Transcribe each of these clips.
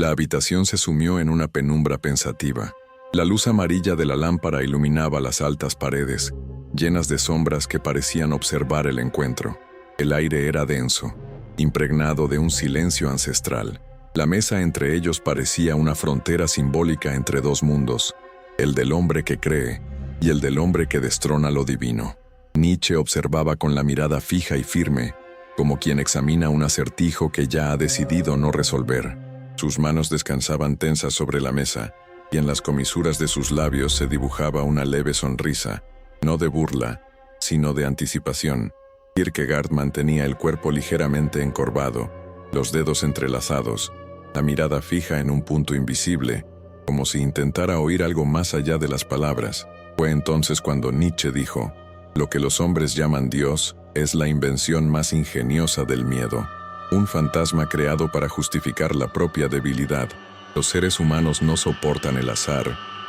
La habitación se sumió en una penumbra pensativa. La luz amarilla de la lámpara iluminaba las altas paredes, llenas de sombras que parecían observar el encuentro. El aire era denso, impregnado de un silencio ancestral. La mesa entre ellos parecía una frontera simbólica entre dos mundos, el del hombre que cree y el del hombre que destrona lo divino. Nietzsche observaba con la mirada fija y firme, como quien examina un acertijo que ya ha decidido no resolver. Sus manos descansaban tensas sobre la mesa, y en las comisuras de sus labios se dibujaba una leve sonrisa, no de burla, sino de anticipación. Kierkegaard mantenía el cuerpo ligeramente encorvado, los dedos entrelazados, la mirada fija en un punto invisible, como si intentara oír algo más allá de las palabras. Fue entonces cuando Nietzsche dijo: «Lo que los hombres llaman Dios es la invención más ingeniosa del miedo, un fantasma creado para justificar la propia debilidad. Los seres humanos no soportan el azar,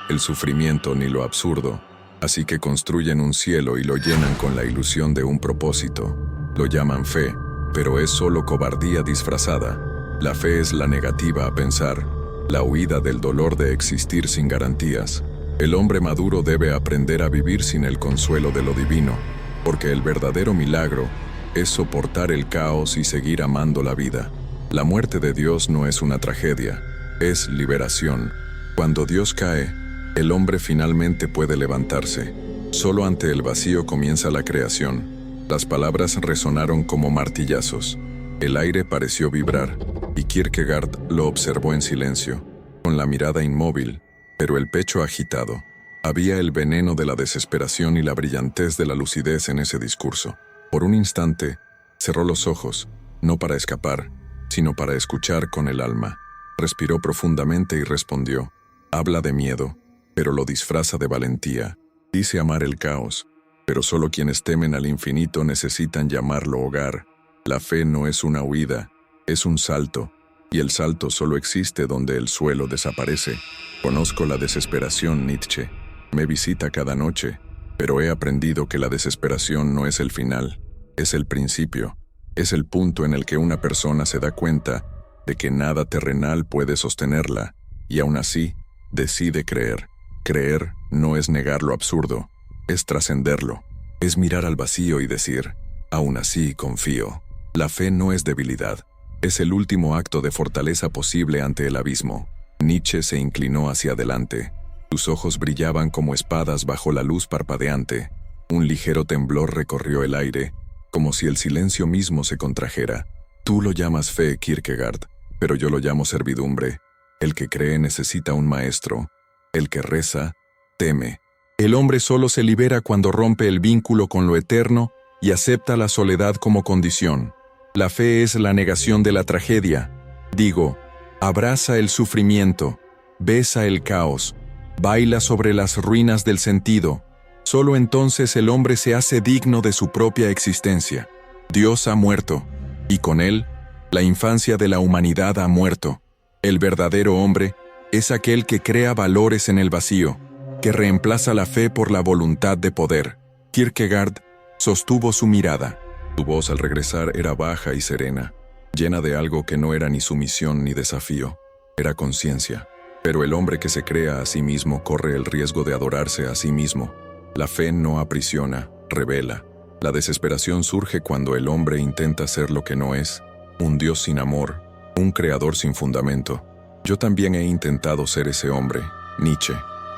el sufrimiento ni lo absurdo, así que construyen un cielo y lo llenan con la ilusión de un propósito. Lo llaman fe, pero es solo cobardía disfrazada. La fe es la negativa a pensar, la huida del dolor de existir sin garantías. El hombre maduro debe aprender a vivir sin el consuelo de lo divino, porque el verdadero milagro es soportar el caos y seguir amando la vida. La muerte de Dios no es una tragedia, es liberación. Cuando Dios cae, el hombre finalmente puede levantarse. Solo ante el vacío comienza la creación». Las palabras resonaron como martillazos. El aire pareció vibrar, y Kierkegaard lo observó en silencio, con la mirada inmóvil, pero el pecho agitado. Había el veneno de la desesperación y la brillantez de la lucidez en ese discurso. Por un instante, cerró los ojos, no para escapar, sino para escuchar con el alma. Respiró profundamente y respondió: «Habla de miedo, pero lo disfraza de valentía. Dice amar el caos, pero solo quienes temen al infinito necesitan llamarlo hogar. La fe no es una huida, es un salto, y el salto solo existe donde el suelo desaparece». Conozco la desesperación, Nietzsche. Me visita cada noche, pero he aprendido que la desesperación no es el final, es el principio. Es el punto en el que una persona se da cuenta de que nada terrenal puede sostenerla, y aún así, decide creer. Creer no es negar lo absurdo, es trascenderlo, es mirar al vacío y decir: «Aún así confío». La fe no es debilidad, es el último acto de fortaleza posible ante el abismo. Nietzsche se inclinó hacia adelante. Sus ojos brillaban como espadas bajo la luz parpadeante. Un ligero temblor recorrió el aire, como si el silencio mismo se contrajera. «Tú lo llamas fe, Kierkegaard, pero yo lo llamo servidumbre. El que cree necesita un maestro. El que reza, teme. El hombre solo se libera cuando rompe el vínculo con lo eterno y acepta la soledad como condición. La fe es la negación de la tragedia. Digo, abraza el sufrimiento, besa el caos, baila sobre las ruinas del sentido. Solo entonces el hombre se hace digno de su propia existencia. Dios ha muerto, y con él, la infancia de la humanidad ha muerto. El verdadero hombre es aquel que crea valores en el vacío, que reemplaza la fe por la voluntad de poder». Kierkegaard sostuvo su mirada. Su voz al regresar era baja y serena, llena de algo que no era ni sumisión ni desafío, era conciencia. Pero el hombre que se crea a sí mismo corre el riesgo de adorarse a sí mismo. La fe no aprisiona, revela. La desesperación surge cuando el hombre intenta ser lo que no es, un Dios sin amor, un creador sin fundamento. Yo también he intentado ser ese hombre, Nietzsche,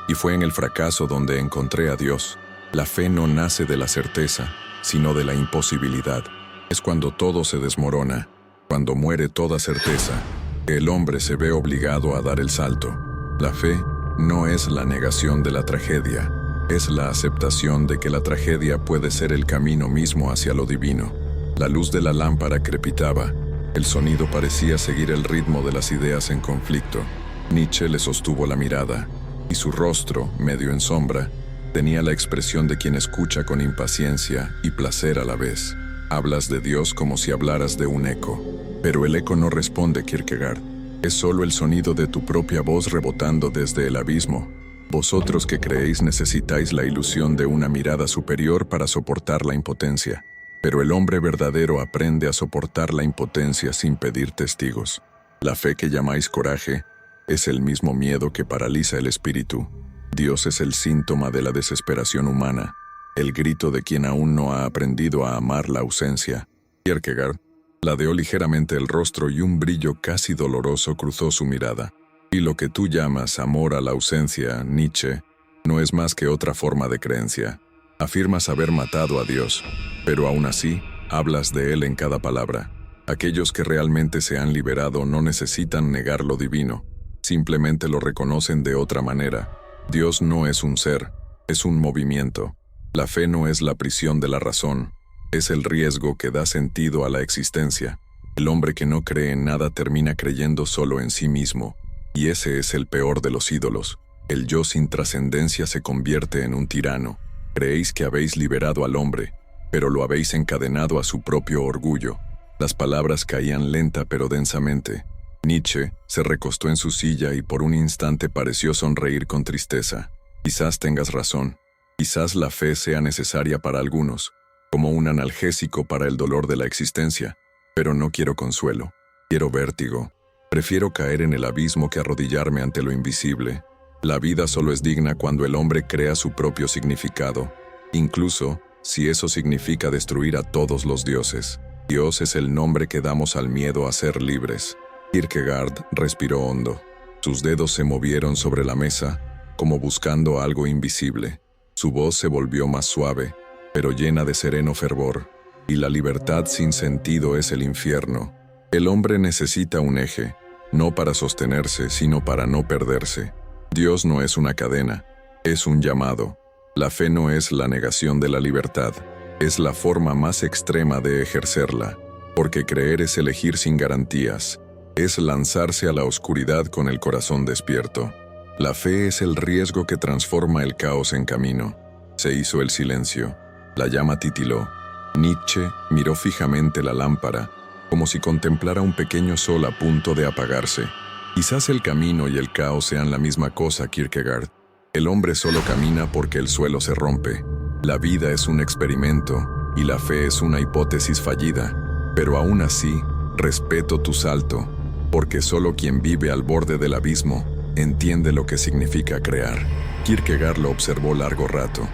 y fue en el fracaso donde encontré a Dios. La fe no nace de la certeza, sino de la imposibilidad. Es cuando todo se desmorona, cuando muere toda certeza, que el hombre se ve obligado a dar el salto. La fe no es la negación de la tragedia, es la aceptación de que la tragedia puede ser el camino mismo hacia lo divino. La luz de la lámpara crepitaba, el sonido parecía seguir el ritmo de las ideas en conflicto. Nietzsche le sostuvo la mirada, y su rostro, medio en sombra, tenía la expresión de quien escucha con impaciencia y placer a la vez. Hablas de Dios como si hablaras de un eco, pero el eco no responde, Kierkegaard. Es solo el sonido de tu propia voz rebotando desde el abismo. Vosotros que creéis necesitáis la ilusión de una mirada superior para soportar la impotencia, pero el hombre verdadero aprende a soportar la impotencia sin pedir testigos. La fe que llamáis coraje es el mismo miedo que paraliza el espíritu. Dios es el síntoma de la desesperación humana, el grito de quien aún no ha aprendido a amar la ausencia. Kierkegaard ladeó ligeramente el rostro y un brillo casi doloroso cruzó su mirada. Y lo que tú llamas amor a la ausencia, Nietzsche, no es más que otra forma de creencia. Afirmas haber matado a Dios, pero aún así, hablas de Él en cada palabra. Aquellos que realmente se han liberado no necesitan negar lo divino, simplemente lo reconocen de otra manera. Dios no es un ser, es un movimiento. La fe no es la prisión de la razón, es el riesgo que da sentido a la existencia. El hombre que no cree en nada termina creyendo solo en sí mismo, y ese es el peor de los ídolos. El yo sin trascendencia se convierte en un tirano. Creéis que habéis liberado al hombre, pero lo habéis encadenado a su propio orgullo. Las palabras caían lenta pero densamente. Nietzsche se recostó en su silla y por un instante pareció sonreír con tristeza. Quizás tengas razón. Quizás la fe sea necesaria para algunos, como un analgésico para el dolor de la existencia. Pero no quiero consuelo. Quiero vértigo. Prefiero caer en el abismo que arrodillarme ante lo invisible. La vida solo es digna cuando el hombre crea su propio significado, incluso si eso significa destruir a todos los dioses. Dios es el nombre que damos al miedo a ser libres. Kierkegaard respiró hondo. Sus dedos se movieron sobre la mesa, como buscando algo invisible. Su voz se volvió más suave, pero llena de sereno fervor. Y la libertad sin sentido es el infierno. El hombre necesita un eje, no para sostenerse, sino para no perderse. Dios no es una cadena, es un llamado. La fe no es la negación de la libertad, es la forma más extrema de ejercerla, porque creer es elegir sin garantías, es lanzarse a la oscuridad con el corazón despierto. La fe es el riesgo que transforma el caos en camino. Se hizo el silencio, la llama titiló. Nietzsche miró fijamente la lámpara, como si contemplara un pequeño sol a punto de apagarse. Quizás el camino y el caos sean la misma cosa, Kierkegaard. El hombre solo camina porque el suelo se rompe. La vida es un experimento y la fe es una hipótesis fallida. Pero aún así, respeto tu salto, porque solo quien vive al borde del abismo entiende lo que significa crear. Kierkegaard lo observó largo rato.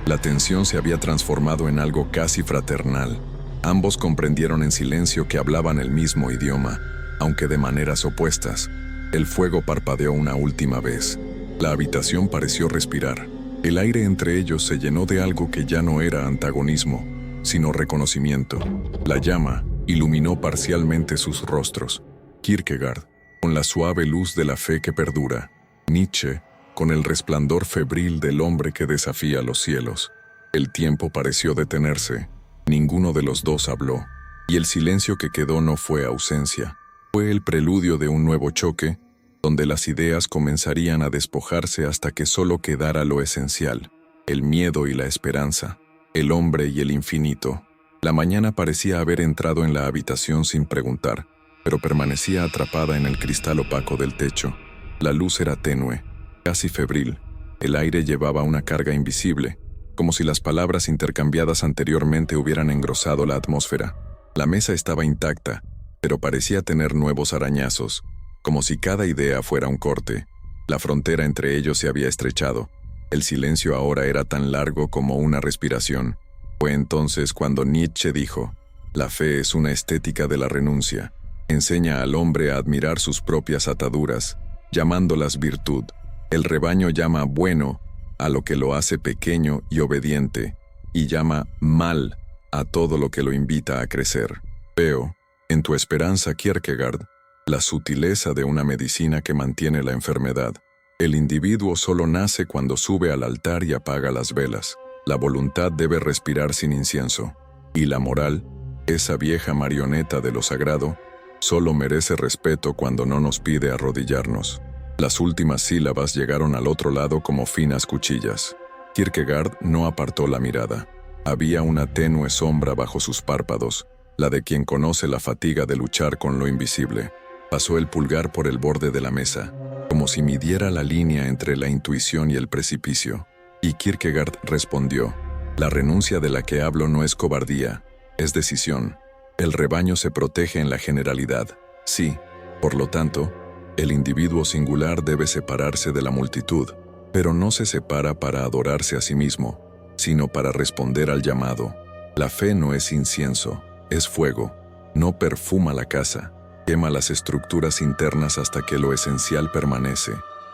La tensión se había transformado en algo casi fraternal. Ambos comprendieron en silencio que hablaban el mismo idioma, aunque de maneras opuestas. El fuego parpadeó una última vez. La habitación pareció respirar. El aire entre ellos se llenó de algo que ya no era antagonismo, sino reconocimiento. La llama iluminó parcialmente sus rostros. Kierkegaard, con la suave luz de la fe que perdura. Nietzsche, con el resplandor febril del hombre que desafía los cielos. El tiempo pareció detenerse. Ninguno de los dos habló. Y el silencio que quedó no fue ausencia. Fue el preludio de un nuevo choque, donde las ideas comenzarían a despojarse hasta que solo quedara lo esencial, el miedo y la esperanza, el hombre y el infinito. La mañana parecía haber entrado en la habitación sin preguntar, pero permanecía atrapada en el cristal opaco del techo. La luz era tenue, casi febril. El aire llevaba una carga invisible, como si las palabras intercambiadas anteriormente hubieran engrosado la atmósfera. La mesa estaba intacta, pero parecía tener nuevos arañazos, como si cada idea fuera un corte. La frontera entre ellos se había estrechado. El silencio ahora era tan largo como una respiración. Fue entonces cuando Nietzsche dijo: la fe es una estética de la renuncia. Enseña al hombre a admirar sus propias ataduras, llamándolas virtud. El rebaño llama bueno a lo que lo hace pequeño y obediente, y llama mal a todo lo que lo invita a crecer. Veo, en tu esperanza, Kierkegaard, la sutileza de una medicina que mantiene la enfermedad. El individuo solo nace cuando sube al altar y apaga las velas. La voluntad debe respirar sin incienso. Y la moral, esa vieja marioneta de lo sagrado, solo merece respeto cuando no nos pide arrodillarnos. Las últimas sílabas llegaron al otro lado como finas cuchillas. Kierkegaard no apartó la mirada. Había una tenue sombra bajo sus párpados, la de quien conoce la fatiga de luchar con lo invisible. Pasó el pulgar por el borde de la mesa, como si midiera la línea entre la intuición y el precipicio. Y Kierkegaard respondió: la renuncia de la que hablo no es cobardía, es decisión. El rebaño se protege en la generalidad, sí, Por lo tanto, el individuo singular debe separarse de la multitud, pero no se separa para adorarse a sí mismo, sino para responder al llamado. La fe no es incienso, es fuego. No perfuma la casa, quema las estructuras internas hasta que lo esencial permanece.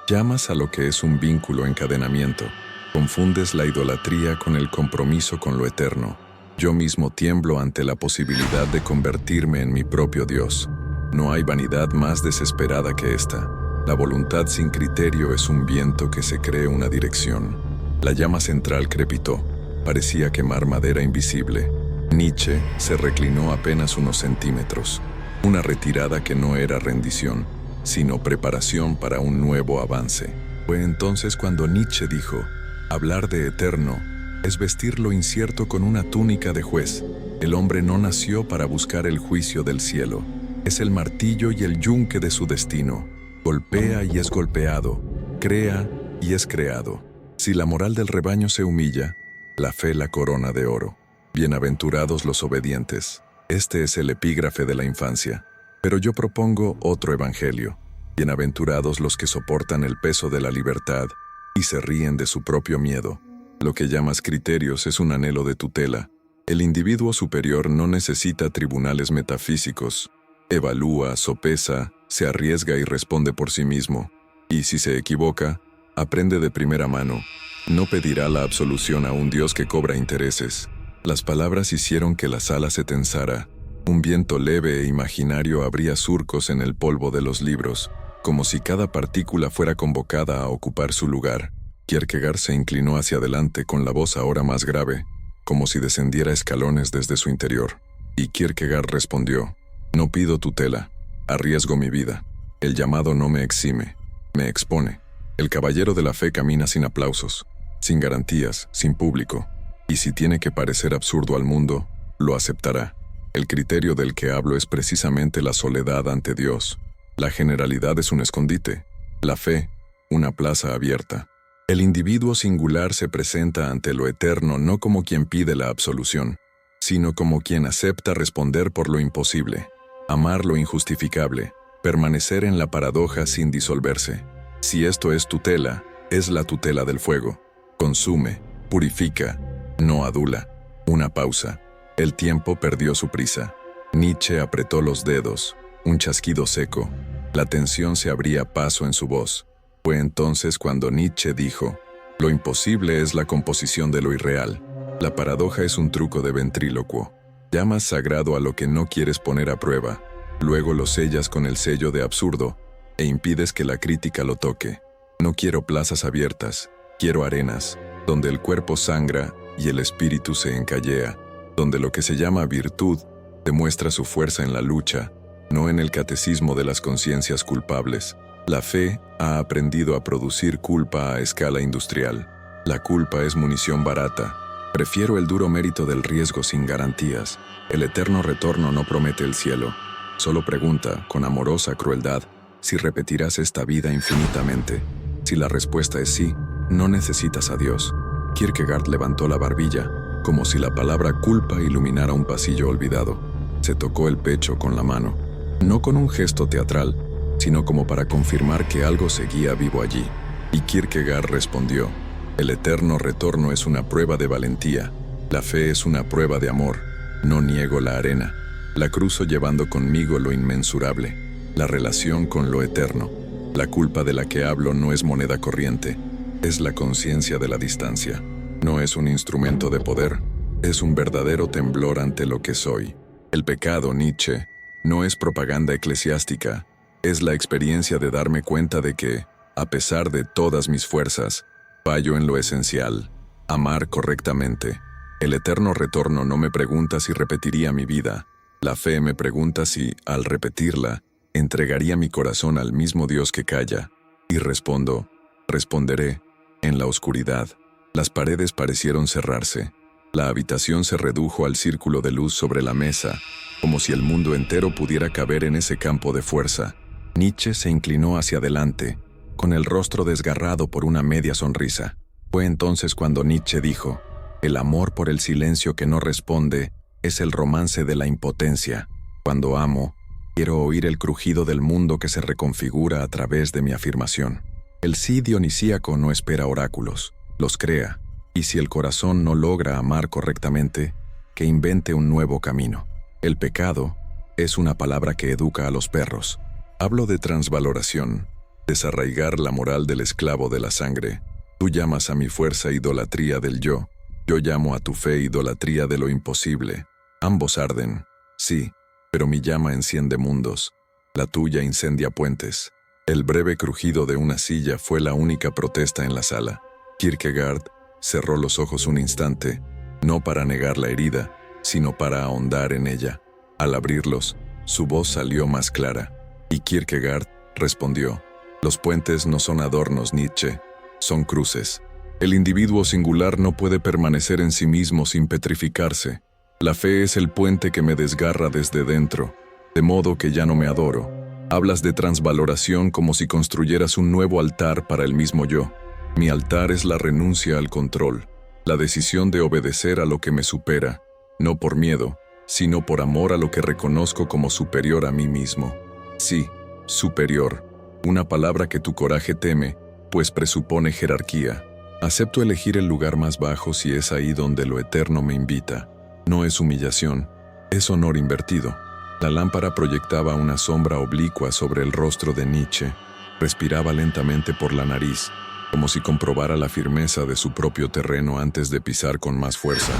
Llamas a lo que es un vínculo encadenamiento. Confundes la idolatría con el compromiso con lo eterno. Yo mismo tiemblo ante la posibilidad de convertirme en mi propio Dios. No hay vanidad más desesperada que esta. La voluntad sin criterio es un viento que se cree una dirección. La llama central crepitó. Parecía quemar madera invisible. Nietzsche se reclinó apenas unos centímetros. Una retirada que no era rendición, sino preparación para un nuevo avance. Fue entonces cuando Nietzsche dijo: hablar de eterno es vestir lo incierto con una túnica de juez. El hombre no nació para buscar el juicio del cielo. Es el martillo y el yunque de su destino. Golpea y es golpeado. Crea y es creado. Si la moral del rebaño se humilla, la fe la corona de oro. Bienaventurados los obedientes. Este es el epígrafe de la infancia. Pero yo propongo otro evangelio. Bienaventurados los que soportan el peso de la libertad y se ríen de su propio miedo. Lo que llamas criterios es un anhelo de tutela. El individuo superior no necesita tribunales metafísicos. Evalúa, sopesa, se arriesga y responde por sí mismo. Y si se equivoca, aprende de primera mano. No pedirá la absolución a un Dios que cobra intereses. Las palabras hicieron que la sala se tensara. Un viento leve e imaginario abría surcos en el polvo de los libros, como si cada partícula fuera convocada a ocupar su lugar. Kierkegaard se inclinó hacia adelante con la voz ahora más grave, como si descendiera escalones desde su interior. Y Kierkegaard respondió: no pido tutela, arriesgo mi vida. El llamado no me exime, me expone. El caballero de la fe camina sin aplausos, sin garantías, sin público. Y si tiene que parecer absurdo al mundo, lo aceptará. El criterio del que hablo es precisamente la soledad ante Dios. La generalidad es un escondite. La fe, una plaza abierta. El individuo singular se presenta ante lo eterno no como quien pide la absolución, sino como quien acepta responder por lo imposible, amar lo injustificable, permanecer en la paradoja sin disolverse. Si esto es tutela, es la tutela del fuego. Consume, purifica, no adula. Una pausa. El tiempo perdió su prisa. Nietzsche apretó los dedos. Un chasquido seco. La tensión se abría paso en su voz. Fue entonces cuando Nietzsche dijo: lo imposible es la composición de lo irreal. La paradoja es un truco de ventrílocuo. Llamas sagrado a lo que no quieres poner a prueba. Luego lo sellas con el sello de absurdo e impides que la crítica lo toque. No quiero plazas abiertas. Quiero arenas, donde el cuerpo sangra y el espíritu se encallea, donde lo que se llama virtud demuestra su fuerza en la lucha, no en el catecismo de las conciencias culpables. La fe ha aprendido a producir culpa a escala industrial. La culpa es munición barata. Prefiero el duro mérito del riesgo sin garantías. El eterno retorno no promete el cielo. Solo pregunta, con amorosa crueldad, si repetirás esta vida infinitamente. Si la respuesta es sí, no necesitas a Dios. Kierkegaard levantó la barbilla, como si la palabra culpa iluminara un pasillo olvidado. Se tocó el pecho con la mano, no con un gesto teatral, sino como para confirmar que algo seguía vivo allí. Y Kierkegaard respondió: el eterno retorno es una prueba de valentía. La fe es una prueba de amor. No niego la arena. La cruzo llevando conmigo lo inmensurable, la relación con lo eterno. La culpa de la que hablo no es moneda corriente, es la conciencia de la distancia. No es un instrumento de poder, es un verdadero temblor ante lo que soy. El pecado, Nietzsche, no es propaganda eclesiástica, es la experiencia de darme cuenta de que, a pesar de todas mis fuerzas, fallo en lo esencial, amar correctamente. El eterno retorno no me pregunta si repetiría mi vida. La fe me pregunta si, al repetirla, entregaría mi corazón al mismo Dios que calla. Y responderé, en la oscuridad. Las paredes parecieron cerrarse. La habitación se redujo al círculo de luz sobre la mesa, como si el mundo entero pudiera caber en ese campo de fuerza. Nietzsche se inclinó hacia adelante, con el rostro desgarrado por una media sonrisa. Fue entonces cuando Nietzsche dijo: el amor por el silencio que no responde es el romance de la impotencia. Cuando amo, Quiero oír el crujido del mundo que se reconfigura a través de mi afirmación. El sí dionisíaco no espera oráculos, los crea, y si el corazón no logra amar correctamente, que invente un nuevo camino. El pecado es una palabra que educa a los perros. Hablo de transvaloración, desarraigar la moral del esclavo de la sangre. Tú llamas a mi fuerza idolatría del yo llamo a tu fe idolatría de lo imposible. Ambos arden, sí, pero mi llama enciende mundos, la tuya incendia puentes. El breve crujido de una silla fue la única protesta en la sala. Kierkegaard cerró los ojos un instante, no para negar la herida, sino para ahondar en ella. Al abrirlos, su voz salió más clara, y Kierkegaard respondió: los puentes no son adornos, Nietzsche, son cruces. El individuo singular no puede permanecer en sí mismo sin petrificarse. La fe es el puente que me desgarra desde dentro, de modo que ya no me adoro. Hablas de transvaloración como si construyeras un nuevo altar para el mismo yo. Mi altar es la renuncia al control, la decisión de obedecer a lo que me supera, no por miedo, sino por amor a lo que reconozco como superior a mí mismo. Sí, superior, una palabra que tu coraje teme, pues presupone jerarquía. Acepto elegir el lugar más bajo si es ahí donde lo eterno me invita. No es humillación, es honor invertido. La lámpara proyectaba una sombra oblicua sobre el rostro de Nietzsche. Respiraba lentamente por la nariz, como si comprobara la firmeza de su propio terreno antes de pisar con más fuerza.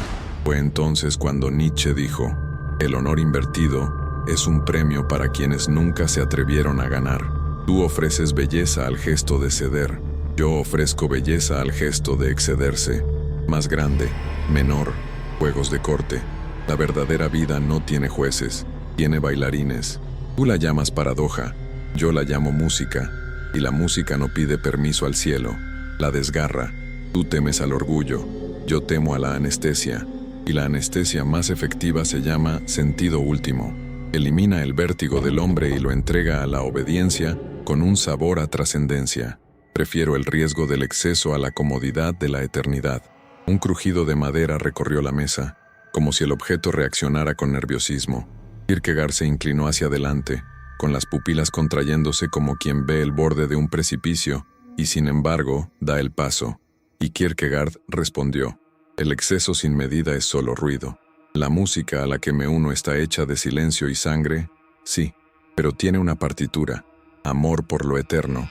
Fue entonces cuando Nietzsche dijo: el honor invertido es un premio para quienes nunca se atrevieron a ganar. Tú ofreces belleza al gesto de ceder. Yo ofrezco belleza al gesto de excederse. Más grande, menor, juegos de corte. La verdadera vida no tiene jueces, tiene bailarines. Tú la llamas paradoja, yo la llamo música, y la música no pide permiso al cielo, la desgarra. Tú temes al orgullo, yo temo a la anestesia, y la anestesia más efectiva se llama sentido último. Elimina el vértigo del hombre y lo entrega a la obediencia con un sabor a trascendencia. Prefiero el riesgo del exceso a la comodidad de la eternidad. Un crujido de madera recorrió la mesa, como si el objeto reaccionara con nerviosismo. Kierkegaard se inclinó hacia adelante, con las pupilas contrayéndose como quien ve el borde de un precipicio, y sin embargo, da el paso. Y Kierkegaard respondió: el exceso sin medida es solo ruido. La música a la que me uno está hecha de silencio y sangre, sí, pero tiene una partitura: amor por lo eterno.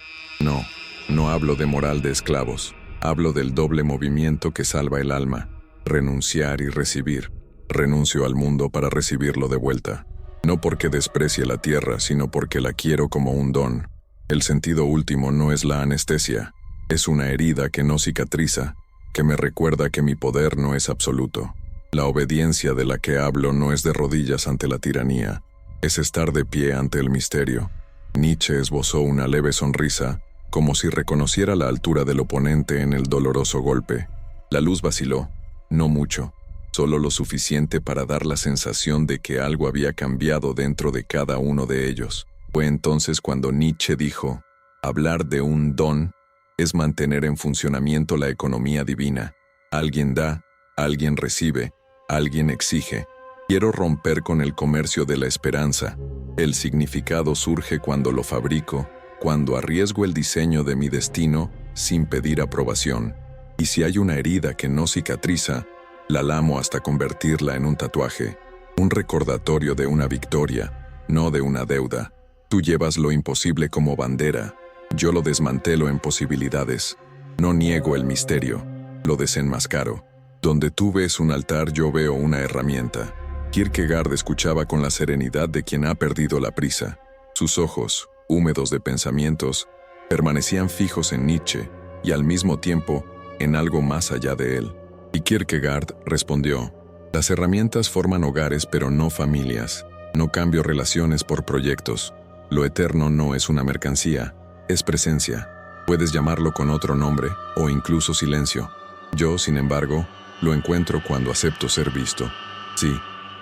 No hablo de moral de esclavos. Hablo del doble movimiento que salva el alma: renunciar y recibir. Renuncio al mundo para recibirlo de vuelta. No porque desprecie la tierra, sino porque la quiero como un don. El sentido último no es la anestesia, es una herida que no cicatriza, que me recuerda que mi poder no es absoluto. La obediencia de la que hablo no es de rodillas ante la tiranía, es estar de pie ante el misterio. Nietzsche esbozó una leve sonrisa, como si reconociera la altura del oponente en el doloroso golpe. La luz vaciló, no mucho, solo lo suficiente para dar la sensación de que algo había cambiado dentro de cada uno de ellos. Fue entonces cuando Nietzsche dijo: hablar de un don es mantener en funcionamiento la economía divina. Alguien da, alguien recibe, alguien exige. Quiero romper con el comercio de la esperanza. El significado surge cuando lo fabrico, cuando arriesgo el diseño de mi destino sin pedir aprobación. Y si hay una herida que no cicatriza, la lamo hasta convertirla en un tatuaje, un recordatorio de una victoria, no de una deuda. Tú llevas lo imposible como bandera, yo lo desmantelo en posibilidades. No niego el misterio, lo desenmascaro. Donde tú ves un altar, yo veo una herramienta. Kierkegaard escuchaba con la serenidad de quien ha perdido la prisa. Sus ojos, húmedos de pensamientos, permanecían fijos en Nietzsche y al mismo tiempo en algo más allá de él. Y Kierkegaard respondió: las herramientas forman hogares pero no familias. No cambio relaciones por proyectos. Lo eterno no es una mercancía, es presencia. Puedes llamarlo con otro nombre o incluso silencio. Yo, sin embargo, lo encuentro cuando acepto ser visto. Sí,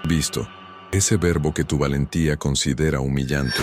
visto. Ese verbo que tu valentía considera humillante.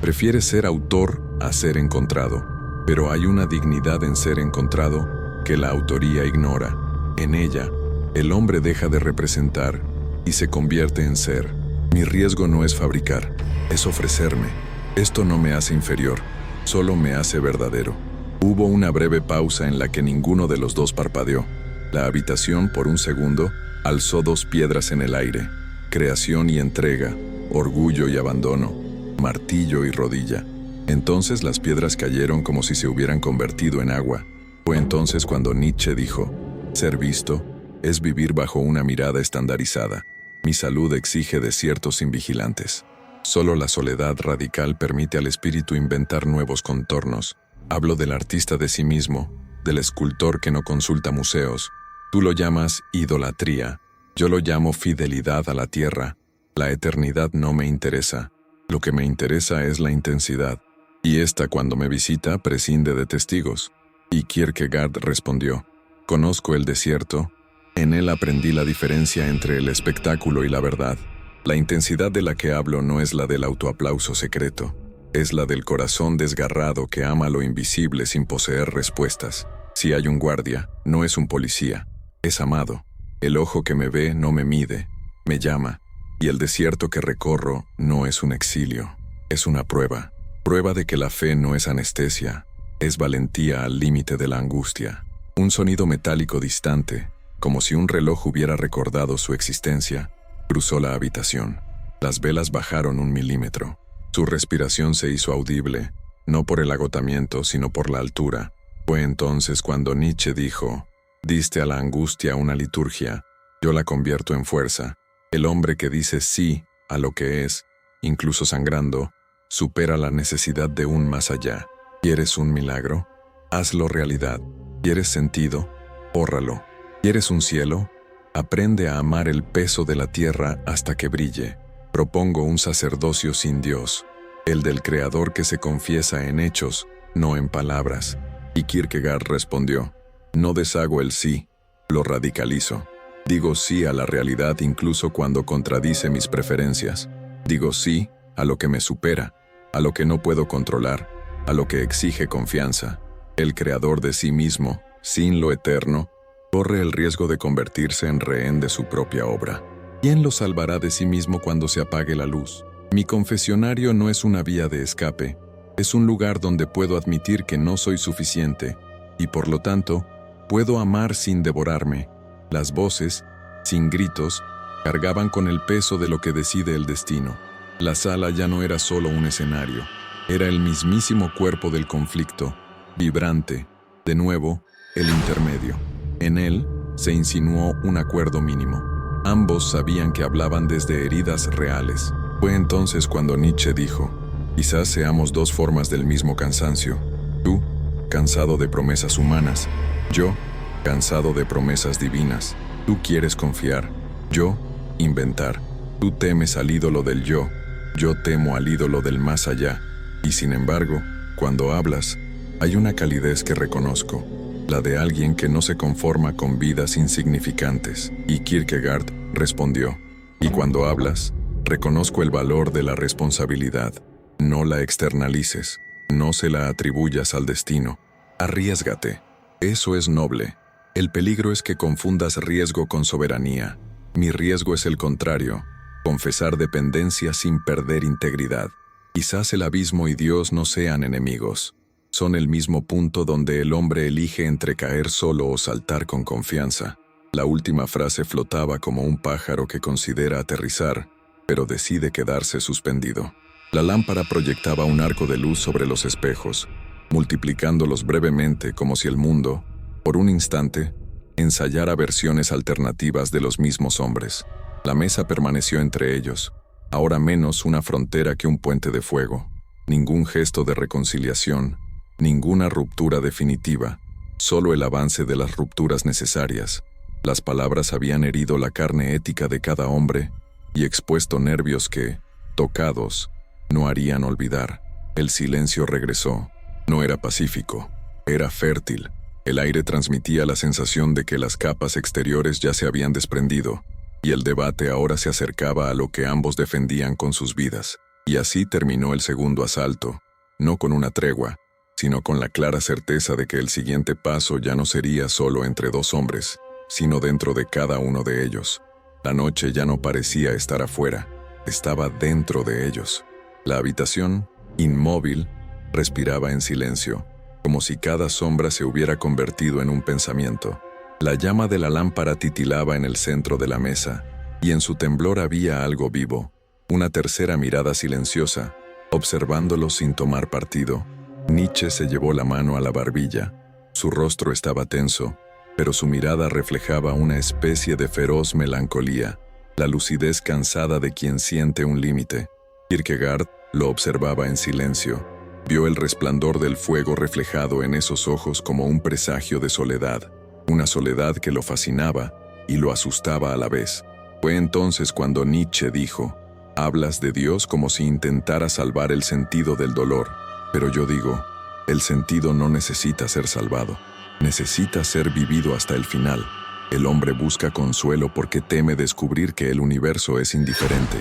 Prefieres ser autor a ser encontrado, pero hay una dignidad en ser encontrado que la autoría ignora. En ella, el hombre deja de representar y se convierte en ser. Mi riesgo no es fabricar, es ofrecerme. Esto no me hace inferior, solo me hace verdadero. Hubo una breve pausa en la que ninguno de los dos parpadeó. La habitación, por un segundo, alzó dos piedras en el aire: creación y entrega, orgullo y abandono, martillo y rodilla. Entonces las piedras cayeron como si se hubieran convertido en agua. Fue entonces cuando Nietzsche dijo: ser visto es vivir bajo una mirada estandarizada. Mi salud exige desiertos sin vigilantes. Solo la soledad radical permite al espíritu inventar nuevos contornos. Hablo del artista de sí mismo, del escultor que no consulta museos. Tú lo llamas idolatría, yo lo llamo fidelidad a la tierra. La eternidad no me interesa, lo que me interesa es la intensidad. Y esta, cuando me visita, prescinde de testigos. Y Kierkegaard respondió: conozco el desierto, en él aprendí la diferencia entre el espectáculo y la verdad. La intensidad de la que hablo no es la del autoaplauso secreto, es la del corazón desgarrado que ama lo invisible sin poseer respuestas. Si hay un guardia, no es un policía, es amado. El ojo que me ve no me mide, me llama. Y el desierto que recorro no es un exilio, es una prueba. Prueba de que la fe no es anestesia, es valentía al límite de la angustia. Un sonido metálico distante, como si un reloj hubiera recordado su existencia, cruzó la habitación. Las velas bajaron 1 milímetro. Su respiración se hizo audible, no por el agotamiento, sino por la altura. Fue entonces cuando Nietzsche dijo: diste a la angustia una liturgia, yo la convierto en fuerza. El hombre que dice sí a lo que es, incluso sangrando, supera la necesidad de un más allá. ¿Quieres un milagro? Hazlo realidad. ¿Quieres sentido? Hórralo. ¿Quieres un cielo? Aprende a amar el peso de la tierra hasta que brille. Propongo un sacerdocio sin Dios, el del Creador que se confiesa en hechos, no en palabras. Y Kierkegaard respondió: no deshago el sí, lo radicalizo. Digo sí a la realidad incluso cuando contradice mis preferencias. Digo sí a lo que me supera, a lo que no puedo controlar, a lo que exige confianza. El creador de sí mismo, sin lo eterno, corre el riesgo de convertirse en rehén de su propia obra. ¿Quién lo salvará de sí mismo cuando se apague la luz? Mi confesionario no es una vía de escape, es un lugar donde puedo admitir que no soy suficiente, y por lo tanto, puedo amar sin devorarme. Las voces, sin gritos, cargaban con el peso de lo que decide el destino. La sala ya no era solo un escenario, era el mismísimo cuerpo del conflicto, vibrante, de nuevo, el intermedio. En él se insinuó un acuerdo mínimo. Ambos sabían que hablaban desde heridas reales. Fue entonces cuando Nietzsche dijo: quizás seamos dos formas del mismo cansancio. Tú, cansado de promesas humanas. Yo, cansado de promesas divinas. Tú quieres confiar. Yo, inventar. Tú temes al ídolo del yo. Yo temo al ídolo del más allá. Y sin embargo, cuando hablas, hay una calidez que reconozco, la de alguien que no se conforma con vidas insignificantes. Y Kierkegaard respondió: y cuando hablas, reconozco el valor de la responsabilidad. No la externalices, no se la atribuyas al destino. Arriésgate. Eso es noble. El peligro es que confundas riesgo con soberanía. Mi riesgo es el contrario, confesar dependencia sin perder integridad. Quizás el abismo y Dios no sean enemigos. Son el mismo punto donde el hombre elige entre caer solo o saltar con confianza. La última frase flotaba como un pájaro que considera aterrizar, pero decide quedarse suspendido. La lámpara proyectaba un arco de luz sobre los espejos, multiplicándolos brevemente como si el mundo, por un instante, ensayara versiones alternativas de los mismos hombres. La mesa permaneció entre ellos, ahora menos una frontera que un puente de fuego. Ningún gesto de reconciliación, ninguna ruptura definitiva, solo el avance de las rupturas necesarias. Las palabras habían herido la carne ética de cada hombre y expuesto nervios que, tocados, no harían olvidar. El silencio regresó. No era pacífico, era fértil. El aire transmitía la sensación de que las capas exteriores ya se habían desprendido, y el debate ahora se acercaba a lo que ambos defendían con sus vidas. Y así terminó el segundo asalto, no con una tregua, sino con la clara certeza de que el siguiente paso ya no sería solo entre dos hombres, sino dentro de cada uno de ellos. La noche ya no parecía estar afuera, estaba dentro de ellos. La habitación, inmóvil, respiraba en silencio, como si cada sombra se hubiera convertido en un pensamiento. La llama de la lámpara titilaba en el centro de la mesa, y en su temblor había algo vivo, una tercera mirada silenciosa, observándolo sin tomar partido. Nietzsche se llevó la mano a la barbilla. Su rostro estaba tenso, pero su mirada reflejaba una especie de feroz melancolía, la lucidez cansada de quien siente un límite. Kierkegaard lo observaba en silencio. Vio el resplandor del fuego reflejado en esos ojos como un presagio de soledad, una soledad que lo fascinaba y lo asustaba a la vez. Fue entonces cuando Nietzsche dijo: «Hablas de Dios como si intentara salvar el sentido del dolor, pero yo digo, el sentido no necesita ser salvado, necesita ser vivido hasta el final. El hombre busca consuelo porque teme descubrir que el universo es indiferente,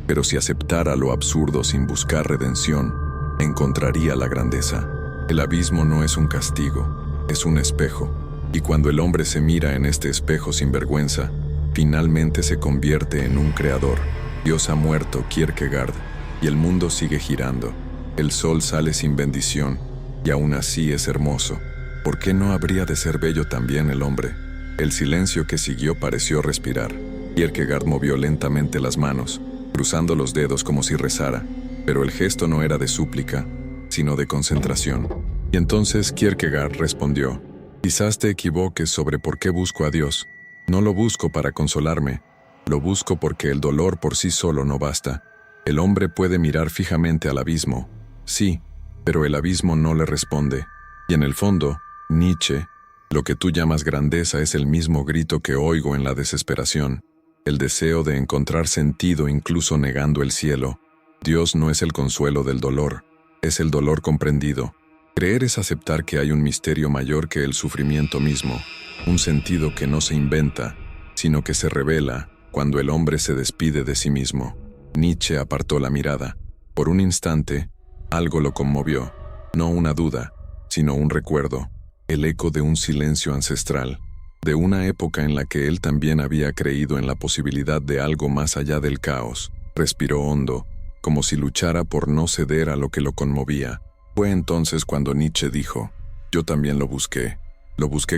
pero si aceptara lo absurdo sin buscar redención, encontraría la grandeza. El abismo no es un castigo, es un espejo, y cuando el hombre se mira en este espejo sin vergüenza, finalmente se convierte en un creador». Dios ha muerto, Kierkegaard, y el mundo sigue girando. El sol sale sin bendición, y aún así es hermoso. ¿Por qué no habría de ser bello también el hombre? El silencio que siguió pareció respirar. Kierkegaard movió lentamente las manos, cruzando los dedos como si rezara, pero el gesto no era de súplica, sino de concentración. Y entonces Kierkegaard respondió: «Quizás te equivoques sobre por qué busco a Dios. No lo busco para consolarme. Lo busco porque el dolor por sí solo no basta. El hombre puede mirar fijamente al abismo, sí, pero el abismo no le responde. Y en el fondo, Nietzsche, lo que tú llamas grandeza es el mismo grito que oigo en la desesperación, el deseo de encontrar sentido incluso negando el cielo. Dios no es el consuelo del dolor, es el dolor comprendido. Creer es aceptar que hay un misterio mayor que el sufrimiento mismo, un sentido que no se inventa, sino que se revela cuando el hombre se despide de sí mismo». Nietzsche apartó la mirada. Por un instante, algo lo conmovió. No una duda, sino un recuerdo, el eco de un silencio ancestral, de una época en la que él también había creído en la posibilidad de algo más allá del caos. Respiró hondo, como si luchara por no ceder a lo que lo conmovía. Fue entonces cuando Nietzsche dijo: «Yo también lo busqué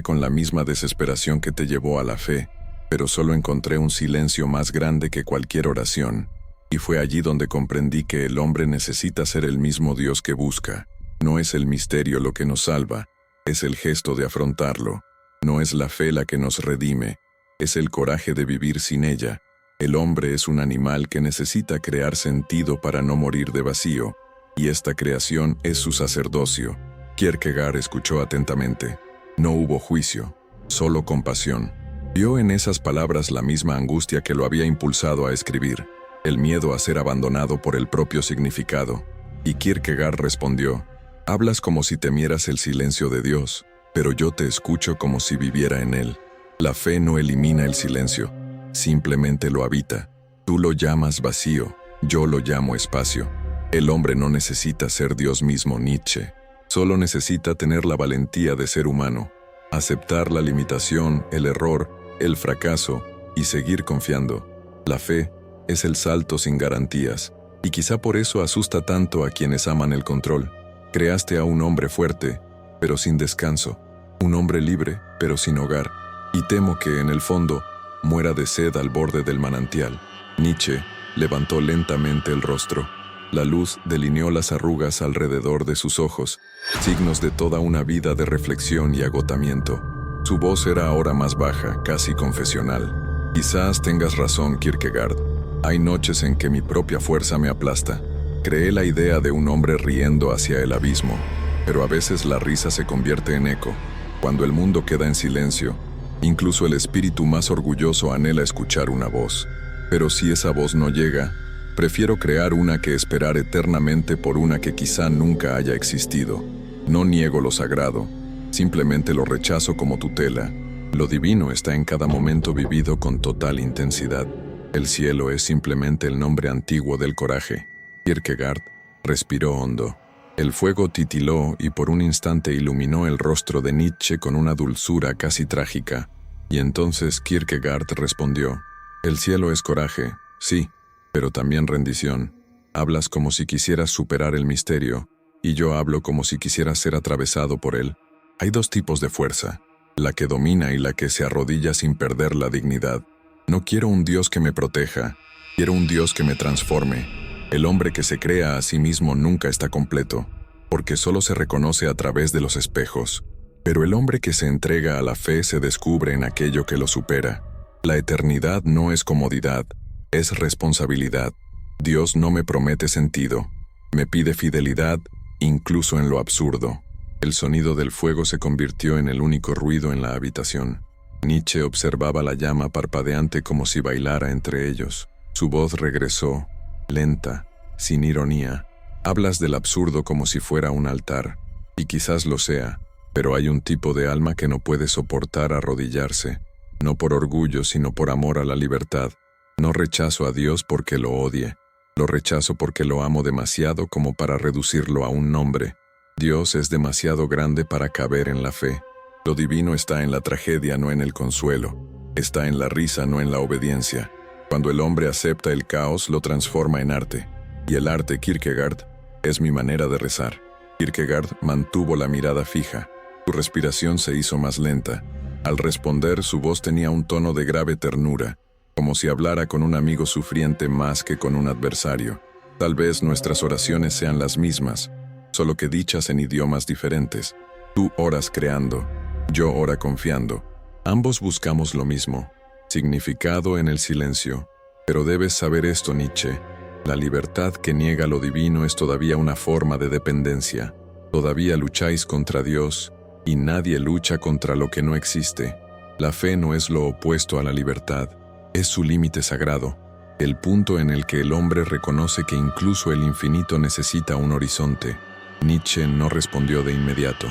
con la misma desesperación que te llevó a la fe, pero solo encontré un silencio más grande que cualquier oración, y fue allí donde comprendí que el hombre necesita ser el mismo Dios que busca. No es el misterio lo que nos salva, es el gesto de afrontarlo. No es la fe la que nos redime, es el coraje de vivir sin ella. El hombre es un animal que necesita crear sentido para no morir de vacío, y esta creación es su sacerdocio». Kierkegaard escuchó atentamente. No hubo juicio, solo compasión. Vio en esas palabras la misma angustia que lo había impulsado a escribir, el miedo a ser abandonado por el propio significado. Y Kierkegaard respondió: «Hablas como si temieras el silencio de Dios, pero yo te escucho como si viviera en él. La fe no elimina el silencio, simplemente lo habita. Tú lo llamas vacío, yo lo llamo espacio. El hombre no necesita ser Dios mismo, Nietzsche. Solo necesita tener la valentía de ser humano, aceptar la limitación, el error, el fracaso y seguir confiando. La fe es el salto sin garantías, y quizá por eso asusta tanto a quienes aman el control. Creaste a un hombre fuerte, pero sin descanso, un hombre libre, pero sin hogar, y temo que, en el fondo, muera de sed al borde del manantial». Nietzsche levantó lentamente el rostro. La luz delineó las arrugas alrededor de sus ojos, signos de toda una vida de reflexión y agotamiento. Su voz era ahora más baja, casi confesional. «Quizás tengas razón, Kierkegaard. Hay noches en que mi propia fuerza me aplasta. Creé la idea de un hombre riendo hacia el abismo, pero a veces la risa se convierte en eco. Cuando el mundo queda en silencio, incluso el espíritu más orgulloso anhela escuchar una voz. Pero si esa voz no llega, prefiero crear una que esperar eternamente por una que quizá nunca haya existido. No niego lo sagrado, simplemente lo rechazo como tutela. Lo divino está en cada momento vivido con total intensidad. El cielo es simplemente el nombre antiguo del coraje». Kierkegaard respiró hondo. El fuego titiló y por un instante iluminó el rostro de Nietzsche con una dulzura casi trágica. Y entonces Kierkegaard respondió: «El cielo es coraje, sí, pero también rendición. Hablas como si quisieras superar el misterio, y yo hablo como si quisiera ser atravesado por él. Hay dos tipos de fuerza, la que domina y la que se arrodilla sin perder la dignidad. No quiero un Dios que me proteja, quiero un Dios que me transforme. El hombre que se crea a sí mismo nunca está completo, porque solo se reconoce a través de los espejos. Pero el hombre que se entrega a la fe se descubre en aquello que lo supera. La eternidad no es comodidad, es responsabilidad. Dios no me promete sentido, me pide fidelidad, incluso en lo absurdo. El sonido del fuego se convirtió en el único ruido en la habitación. Nietzsche observaba la llama parpadeante como si bailara entre ellos. Su voz regresó, lenta, sin ironía. Hablas del absurdo como si fuera un altar, y quizás lo sea, pero hay un tipo de alma que no puede soportar arrodillarse, no por orgullo sino por amor a la libertad. No rechazo a Dios porque lo odie, lo rechazo porque lo amo demasiado como para reducirlo a un nombre. Dios es demasiado grande para caber en la fe. Lo divino está en la tragedia, no en el consuelo. Está en la risa, no en la obediencia. Cuando el hombre acepta el caos, lo transforma en arte. Y el arte, Kierkegaard, es mi manera de rezar. Kierkegaard mantuvo la mirada fija. Su respiración se hizo más lenta. Al responder, su voz tenía un tono de grave ternura, como si hablara con un amigo sufriente más que con un adversario. Tal vez nuestras oraciones sean las mismas, solo que dichas en idiomas diferentes. Tú oras creando, yo ora confiando. Ambos buscamos lo mismo, significado en el silencio. Pero debes saber esto, Nietzsche. La libertad que niega lo divino es todavía una forma de dependencia. Todavía lucháis contra Dios, y nadie lucha contra lo que no existe. La fe no es lo opuesto a la libertad, es su límite sagrado, el punto en el que el hombre reconoce que incluso el infinito necesita un horizonte. Nietzsche no respondió de inmediato.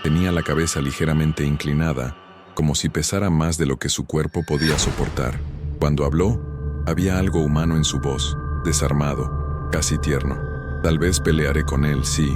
Tenía la cabeza ligeramente inclinada, como si pesara más de lo que su cuerpo podía soportar. Cuando habló, había algo humano en su voz, desarmado, casi tierno. Tal vez pelearé con él, sí,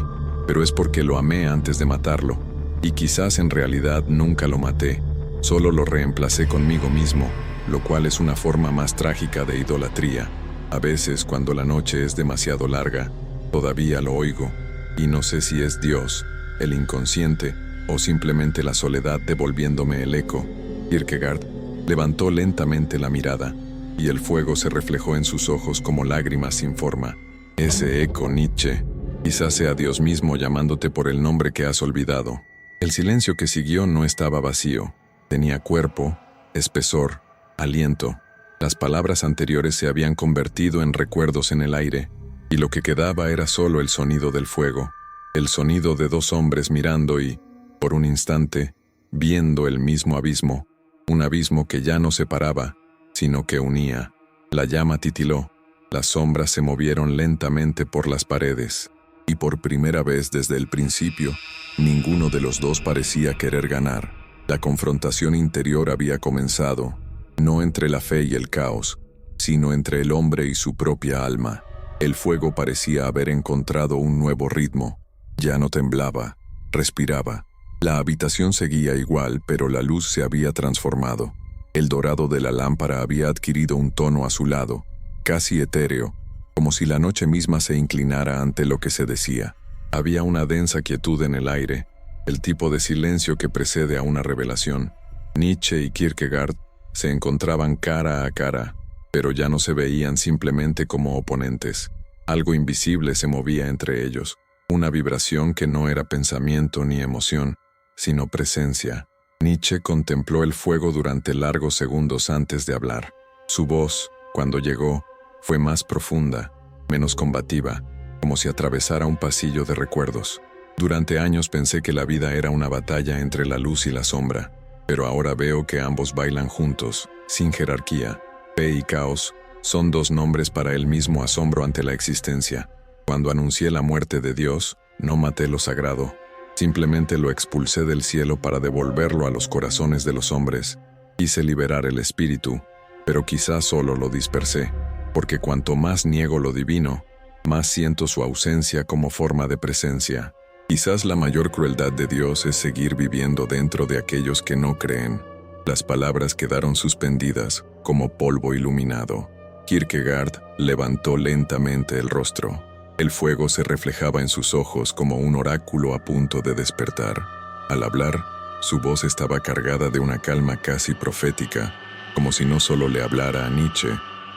pero es porque lo amé antes de matarlo. Y quizás en realidad nunca lo maté, solo lo reemplacé conmigo mismo, lo cual es una forma más trágica de idolatría. A veces, cuando la noche es demasiado larga, todavía lo oigo, y no sé si es Dios, el inconsciente, o simplemente la soledad devolviéndome el eco. Kierkegaard levantó lentamente la mirada, y el fuego se reflejó en sus ojos como lágrimas sin forma. Ese eco, Nietzsche, quizás sea Dios mismo llamándote por el nombre que has olvidado. El silencio que siguió no estaba vacío, tenía cuerpo, espesor, aliento. Las palabras anteriores se habían convertido en recuerdos en el aire, y lo que quedaba era solo el sonido del fuego, el sonido de dos hombres mirando y, por un instante, viendo el mismo abismo, un abismo que ya no separaba, sino que unía. La llama titiló, las sombras se movieron lentamente por las paredes, y por primera vez desde el principio, ninguno de los dos parecía querer ganar. La confrontación interior había comenzado, no entre la fe y el caos, sino entre el hombre y su propia alma. El fuego parecía haber encontrado un nuevo ritmo. Ya no temblaba, respiraba. La habitación seguía igual, pero la luz se había transformado. El dorado de la lámpara había adquirido un tono azulado, casi etéreo, como si la noche misma se inclinara ante lo que se decía. Había una densa quietud en el aire, el tipo de silencio que precede a una revelación. Nietzsche y Kierkegaard se encontraban cara a cara, pero ya no se veían simplemente como oponentes. Algo invisible se movía entre ellos, una vibración que no era pensamiento ni emoción, sino presencia. Nietzsche contempló el fuego durante largos segundos antes de hablar. Su voz, cuando llegó, fue más profunda, menos combativa, como si atravesara un pasillo de recuerdos. Durante años pensé que la vida era una batalla entre la luz y la sombra, pero ahora veo que ambos bailan juntos, sin jerarquía. Fe y caos son dos nombres para el mismo asombro ante la existencia. Cuando anuncié la muerte de Dios, no maté lo sagrado, simplemente lo expulsé del cielo para devolverlo a los corazones de los hombres. Quise liberar el espíritu, pero quizás solo lo dispersé, porque cuanto más niego lo divino, más siento su ausencia como forma de presencia. Quizás la mayor crueldad de Dios es seguir viviendo dentro de aquellos que no creen. Las palabras quedaron suspendidas, como polvo iluminado. Kierkegaard levantó lentamente el rostro. El fuego se reflejaba en sus ojos como un oráculo a punto de despertar. Al hablar, su voz estaba cargada de una calma casi profética, como si no solo le hablara a Nietzsche,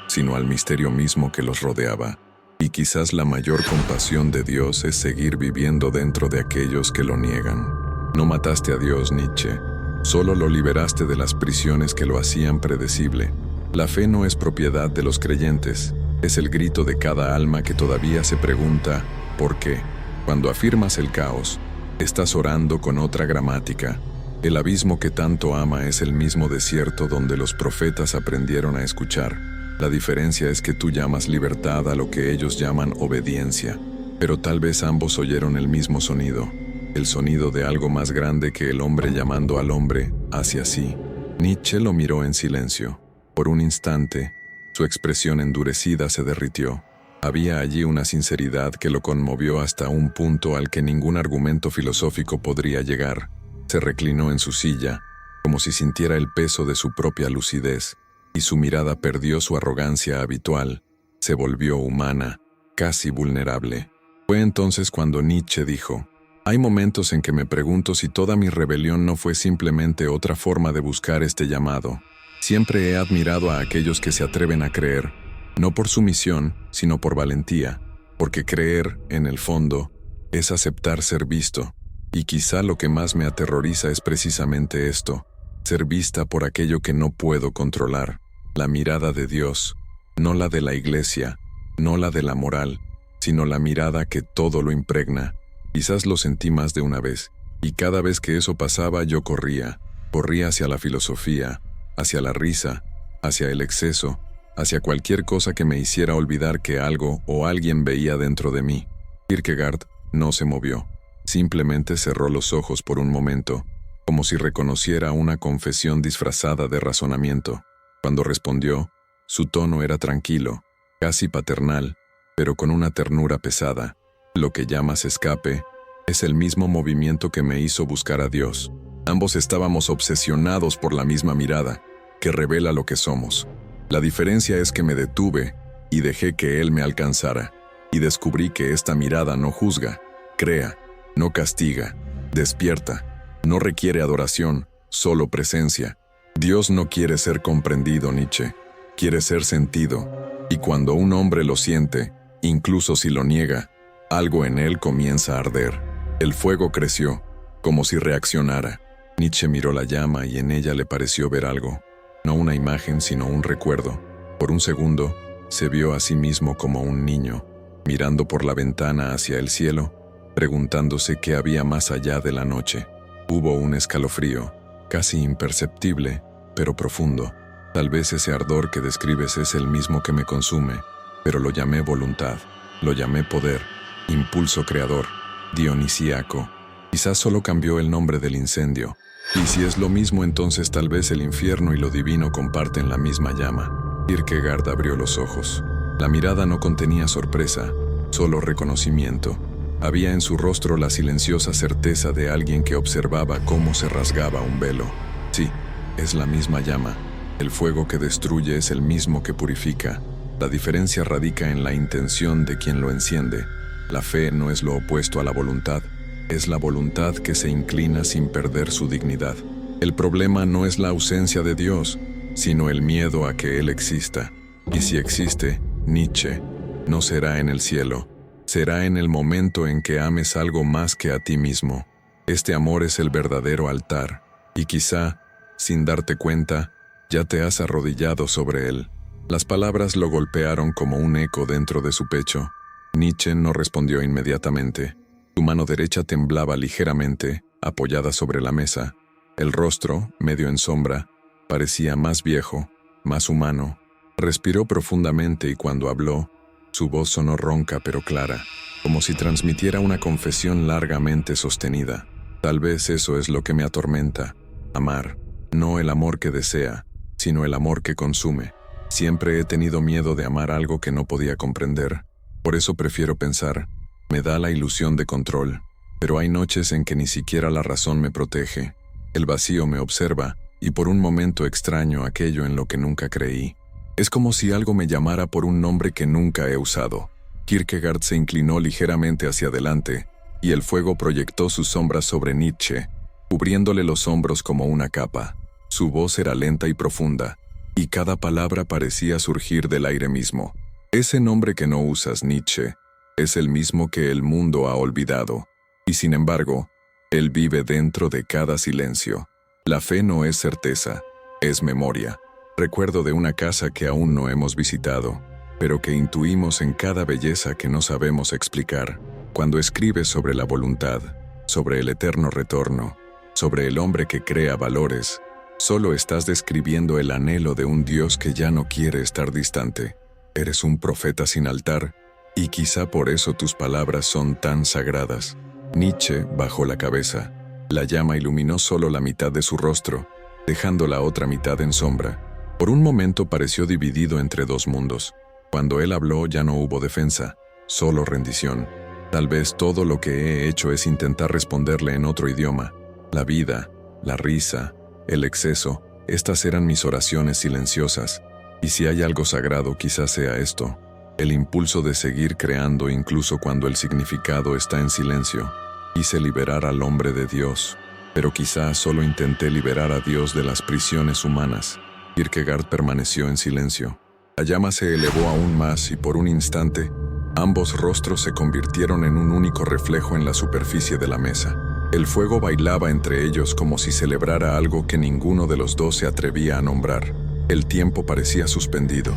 sino al misterio mismo que los rodeaba. Y quizás la mayor compasión de Dios es seguir viviendo dentro de aquellos que lo niegan. No mataste a Dios, Nietzsche. Solo lo liberaste de las prisiones que lo hacían predecible. La fe no es propiedad de los creyentes. Es el grito de cada alma que todavía se pregunta ¿por qué? Cuando afirmas el caos, estás orando con otra gramática. El abismo que tanto ama es el mismo desierto donde los profetas aprendieron a escuchar. La diferencia es que tú llamas libertad a lo que ellos llaman obediencia. Pero tal vez ambos oyeron el mismo sonido. El sonido de algo más grande que el hombre llamando al hombre hacia sí. Nietzsche lo miró en silencio. Por un instante, su expresión endurecida se derritió. Había allí una sinceridad que lo conmovió hasta un punto al que ningún argumento filosófico podría llegar. Se reclinó en su silla, como si sintiera el peso de su propia lucidez, y su mirada perdió su arrogancia habitual. Se volvió humana, casi vulnerable. Fue entonces cuando Nietzsche dijo: «Hay momentos en que me pregunto si toda mi rebelión no fue simplemente otra forma de buscar este llamado. Siempre he admirado a aquellos que se atreven a creer, no por sumisión, sino por valentía, porque creer, en el fondo, es aceptar ser visto. Y quizá lo que más me aterroriza es precisamente esto, ser vista por aquello que no puedo controlar, la mirada de Dios, no la de la iglesia, no la de la moral, sino la mirada que todo lo impregna». Quizás lo sentí más de una vez, y cada vez que eso pasaba yo corría hacia la filosofía, hacia la risa, hacia el exceso, hacia cualquier cosa que me hiciera olvidar que algo o alguien veía dentro de mí. Kierkegaard no se movió, simplemente cerró los ojos por un momento, como si reconociera una confesión disfrazada de razonamiento. Cuando respondió, su tono era tranquilo, casi paternal, pero con una ternura pesada. Lo que llamas escape es el mismo movimiento que me hizo buscar a Dios. Ambos estábamos obsesionados por la misma mirada, que revela lo que somos. La diferencia es que me detuve y dejé que Él me alcanzara, y descubrí que esta mirada no juzga, crea, no castiga, despierta, no requiere adoración, solo presencia. Dios no quiere ser comprendido, Nietzsche, quiere ser sentido, y cuando un hombre lo siente, incluso si lo niega, algo en él comienza a arder. El fuego creció, como si reaccionara. Nietzsche miró la llama y en ella le pareció ver algo. No una imagen, sino un recuerdo. Por un segundo, se vio a sí mismo como un niño, mirando por la ventana hacia el cielo, preguntándose qué había más allá de la noche. Hubo un escalofrío, casi imperceptible, pero profundo. Tal vez ese ardor que describes es el mismo que me consume, pero lo llamé voluntad, lo llamé poder, impulso creador, dionisíaco. Quizás solo cambió el nombre del incendio. Y si es lo mismo, entonces tal vez el infierno y lo divino comparten la misma llama. Kierkegaard abrió los ojos. La mirada no contenía sorpresa, solo reconocimiento. Había en su rostro la silenciosa certeza de alguien que observaba cómo se rasgaba un velo. Sí, es la misma llama. El fuego que destruye es el mismo que purifica. La diferencia radica en la intención de quien lo enciende. La fe no es lo opuesto a la voluntad, es la voluntad que se inclina sin perder su dignidad. El problema no es la ausencia de Dios, sino el miedo a que Él exista. Y si existe, Nietzsche, no será en el cielo, será en el momento en que ames algo más que a ti mismo. Este amor es el verdadero altar, y quizá, sin darte cuenta, ya te has arrodillado sobre él. Las palabras lo golpearon como un eco dentro de su pecho. Nietzsche no respondió inmediatamente. Su mano derecha temblaba ligeramente, apoyada sobre la mesa. El rostro, medio en sombra, parecía más viejo, más humano. Respiró profundamente y cuando habló, su voz sonó ronca pero clara, como si transmitiera una confesión largamente sostenida. Tal vez eso es lo que me atormenta. Amar, no el amor que desea, sino el amor que consume. Siempre he tenido miedo de amar algo que no podía comprender. Por eso prefiero pensar, me da la ilusión de control, pero hay noches en que ni siquiera la razón me protege. El vacío me observa, y por un momento extraño aquello en lo que nunca creí. Es como si algo me llamara por un nombre que nunca he usado. Kierkegaard se inclinó ligeramente hacia adelante, y el fuego proyectó sus sombras sobre Nietzsche, cubriéndole los hombros como una capa. Su voz era lenta y profunda, y cada palabra parecía surgir del aire mismo. Ese nombre que no usas, Nietzsche, es el mismo que el mundo ha olvidado, y sin embargo, él vive dentro de cada silencio. La fe no es certeza, es memoria. Recuerdo de una casa que aún no hemos visitado, pero que intuimos en cada belleza que no sabemos explicar. Cuando escribes sobre la voluntad, sobre el eterno retorno, sobre el hombre que crea valores, solo estás describiendo el anhelo de un Dios que ya no quiere estar distante. Eres un profeta sin altar, y quizá por eso tus palabras son tan sagradas. Nietzsche bajó la cabeza. La llama iluminó solo la mitad de su rostro, dejando la otra mitad en sombra. Por un momento pareció dividido entre dos mundos. Cuando él habló ya no hubo defensa, solo rendición. Tal vez todo lo que he hecho es intentar responderle en otro idioma. La vida, la risa, el exceso, estas eran mis oraciones silenciosas. Y si hay algo sagrado, quizás sea esto, el impulso de seguir creando incluso cuando el significado está en silencio. Quise liberar al hombre de Dios, pero quizás solo intenté liberar a Dios de las prisiones humanas. Kierkegaard permaneció en silencio. La llama se elevó aún más y por un instante, ambos rostros se convirtieron en un único reflejo en la superficie de la mesa. El fuego bailaba entre ellos como si celebrara algo que ninguno de los dos se atrevía a nombrar. El tiempo parecía suspendido.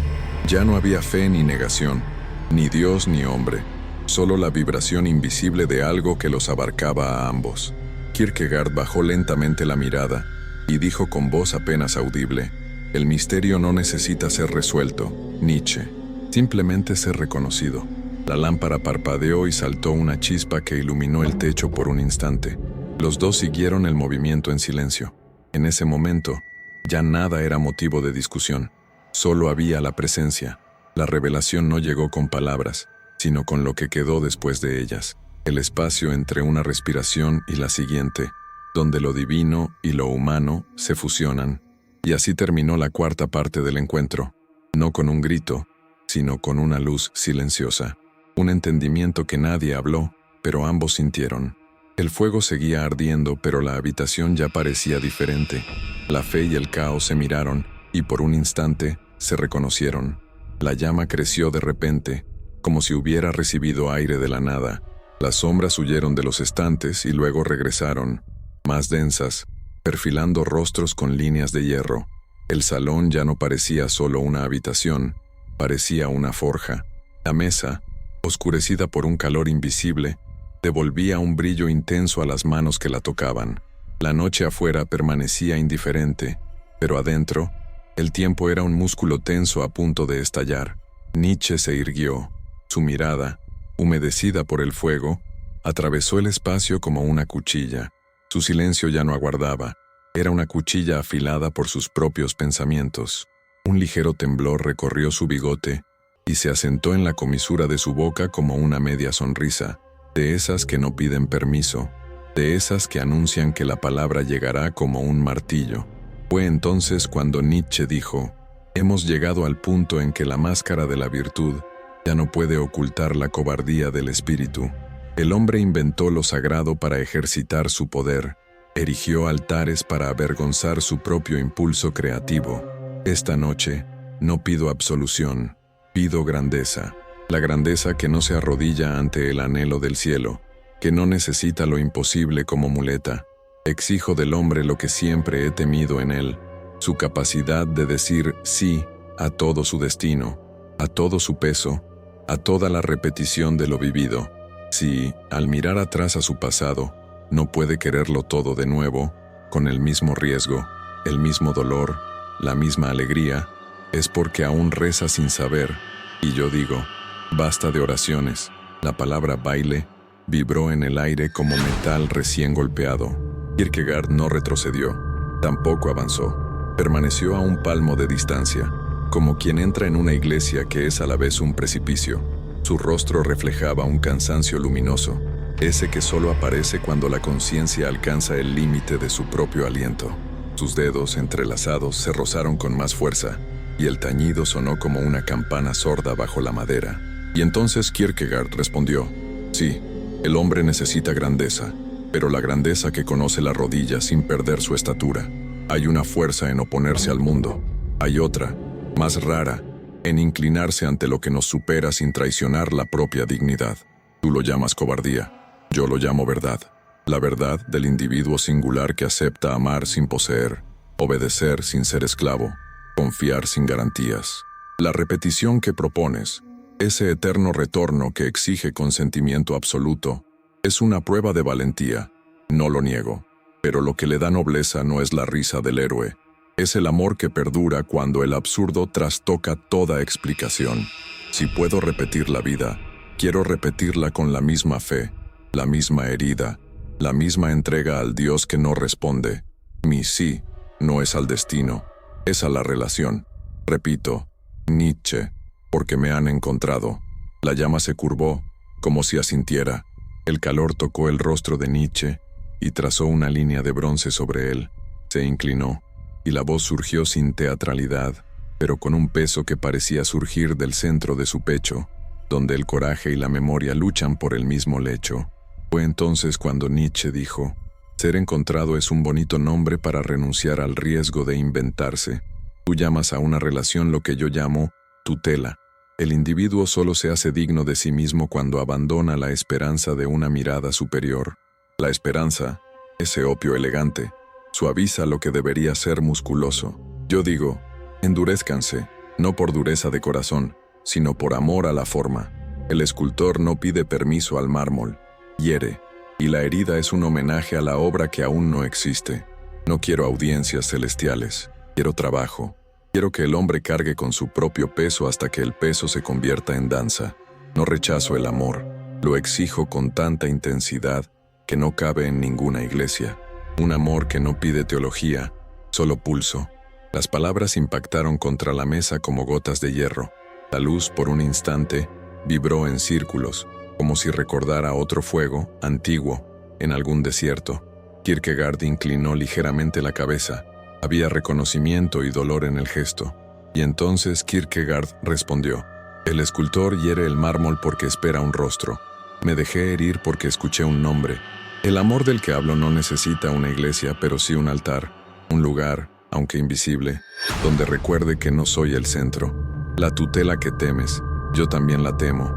Ya no había fe ni negación, ni Dios ni hombre, solo la vibración invisible de algo que los abarcaba a ambos. Kierkegaard bajó lentamente la mirada y dijo con voz apenas audible: el misterio no necesita ser resuelto, Nietzsche, simplemente ser reconocido. La lámpara parpadeó y saltó una chispa que iluminó el techo por un instante. Los dos siguieron el movimiento en silencio. En ese momento, ya nada era motivo de discusión. Solo había la presencia. La revelación no llegó con palabras, sino con lo que quedó después de ellas. El espacio entre una respiración y la siguiente, donde lo divino y lo humano se fusionan. Y así terminó la cuarta parte del encuentro, no con un grito, sino con una luz silenciosa. Un entendimiento que nadie habló, pero ambos sintieron. El fuego seguía ardiendo, pero la habitación ya parecía diferente. La fe y el caos se miraron, y por un instante se reconocieron. La llama creció de repente, como si hubiera recibido aire de la nada. Las sombras huyeron de los estantes y luego regresaron, más densas, perfilando rostros con líneas de hierro. El salón ya no parecía solo una habitación, parecía una forja. La mesa, oscurecida por un calor invisible, devolvía un brillo intenso a las manos que la tocaban. La noche afuera permanecía indiferente, pero adentro, el tiempo era un músculo tenso a punto de estallar. Nietzsche se irguió. Su mirada, humedecida por el fuego, atravesó el espacio como una cuchilla. Su silencio ya no aguardaba. Era una cuchilla afilada por sus propios pensamientos. Un ligero temblor recorrió su bigote y se asentó en la comisura de su boca como una media sonrisa, de esas que no piden permiso, de esas que anuncian que la palabra llegará como un martillo. Fue entonces cuando Nietzsche dijo: hemos llegado al punto en que la máscara de la virtud ya no puede ocultar la cobardía del espíritu. El hombre inventó lo sagrado para ejercitar su poder, erigió altares para avergonzar su propio impulso creativo. Esta noche, no pido absolución, pido grandeza. La grandeza que no se arrodilla ante el anhelo del cielo, que no necesita lo imposible como muleta. Exijo del hombre lo que siempre he temido en él, su capacidad de decir sí a todo su destino, a todo su peso, a toda la repetición de lo vivido. Si, al mirar atrás a su pasado, no puede quererlo todo de nuevo, con el mismo riesgo, el mismo dolor, la misma alegría, es porque aún reza sin saber. Y yo digo: basta de oraciones. La palabra baile vibró en el aire como metal recién golpeado. Kierkegaard no retrocedió, tampoco avanzó. Permaneció a un palmo de distancia, como quien entra en una iglesia que es a la vez un precipicio. Su rostro reflejaba un cansancio luminoso, ese que solo aparece cuando la conciencia alcanza el límite de su propio aliento. Sus dedos entrelazados se rozaron con más fuerza, y el tañido sonó como una campana sorda bajo la madera. Y entonces Kierkegaard respondió: sí, el hombre necesita grandeza, pero la grandeza que conoce la rodilla sin perder su estatura. Hay una fuerza en oponerse al mundo. Hay otra, más rara, en inclinarse ante lo que nos supera sin traicionar la propia dignidad. Tú lo llamas cobardía, yo lo llamo verdad. La verdad del individuo singular que acepta amar sin poseer, obedecer sin ser esclavo, confiar sin garantías. La repetición que propones, ese eterno retorno que exige consentimiento absoluto, es una prueba de valentía, no lo niego, pero lo que le da nobleza no es la risa del héroe, es el amor que perdura cuando el absurdo trastoca toda explicación. Si puedo repetir la vida, quiero repetirla con la misma fe, la misma herida, la misma entrega al Dios que no responde. Mi sí no es al destino, es a la relación. Repito, Nietzsche, porque me han encontrado. La llama se curvó, como si asintiera. El calor tocó el rostro de Nietzsche y trazó una línea de bronce sobre él. Se inclinó, y la voz surgió sin teatralidad, pero con un peso que parecía surgir del centro de su pecho, donde el coraje y la memoria luchan por el mismo lecho. Fue entonces cuando Nietzsche dijo: ser encontrado es un bonito nombre para renunciar al riesgo de inventarse. Tú llamas a una relación lo que yo llamo tutela. El individuo solo se hace digno de sí mismo cuando abandona la esperanza de una mirada superior. La esperanza, ese opio elegante, suaviza lo que debería ser musculoso. Yo digo, endurezcanse, no por dureza de corazón, sino por amor a la forma. El escultor no pide permiso al mármol, hiere, y la herida es un homenaje a la obra que aún no existe. No quiero audiencias celestiales, quiero trabajo. Quiero que el hombre cargue con su propio peso hasta que el peso se convierta en danza. No rechazo el amor, lo exijo con tanta intensidad que no cabe en ninguna iglesia. Un amor que no pide teología, solo pulso. Las palabras impactaron contra la mesa como gotas de hierro. La luz, por un instante, vibró en círculos, como si recordara otro fuego, antiguo, en algún desierto. Kierkegaard inclinó ligeramente la cabeza. Había reconocimiento y dolor en el gesto. Y entonces Kierkegaard respondió: el escultor hiere el mármol porque espera un rostro. Me dejé herir porque escuché un nombre. El amor del que hablo no necesita una iglesia, pero sí un altar, un lugar, aunque invisible, donde recuerde que no soy el centro. La tutela que temes, yo también la temo.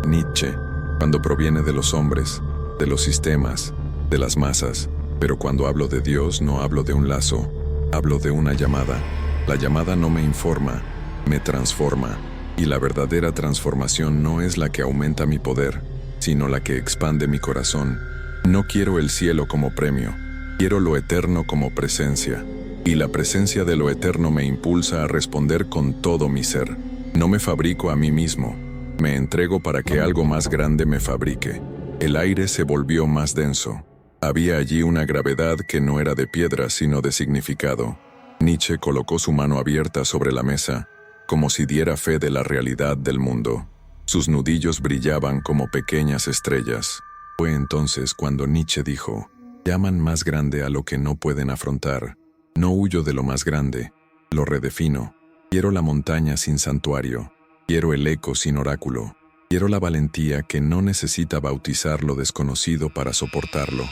Nietzsche, cuando proviene de los hombres, de los sistemas, de las masas, pero cuando hablo de Dios no hablo de un lazo, hablo de una llamada. La llamada no me informa, me transforma, y la verdadera transformación no es la que aumenta mi poder, sino la que expande mi corazón. No quiero el cielo como premio, quiero lo eterno como presencia, y la presencia de lo eterno me impulsa a responder con todo mi ser. No me fabrico a mí mismo, me entrego para que algo más grande me fabrique. El aire se volvió más denso. Había allí una gravedad que no era de piedra sino de significado. Nietzsche colocó su mano abierta sobre la mesa, como si diera fe de la realidad del mundo. Sus nudillos brillaban como pequeñas estrellas. Fue entonces cuando Nietzsche dijo: llaman más grande a lo que no pueden afrontar. No huyo de lo más grande, lo redefino. Quiero la montaña sin santuario, quiero el eco sin oráculo, quiero la valentía que no necesita bautizar lo desconocido para soportarlo.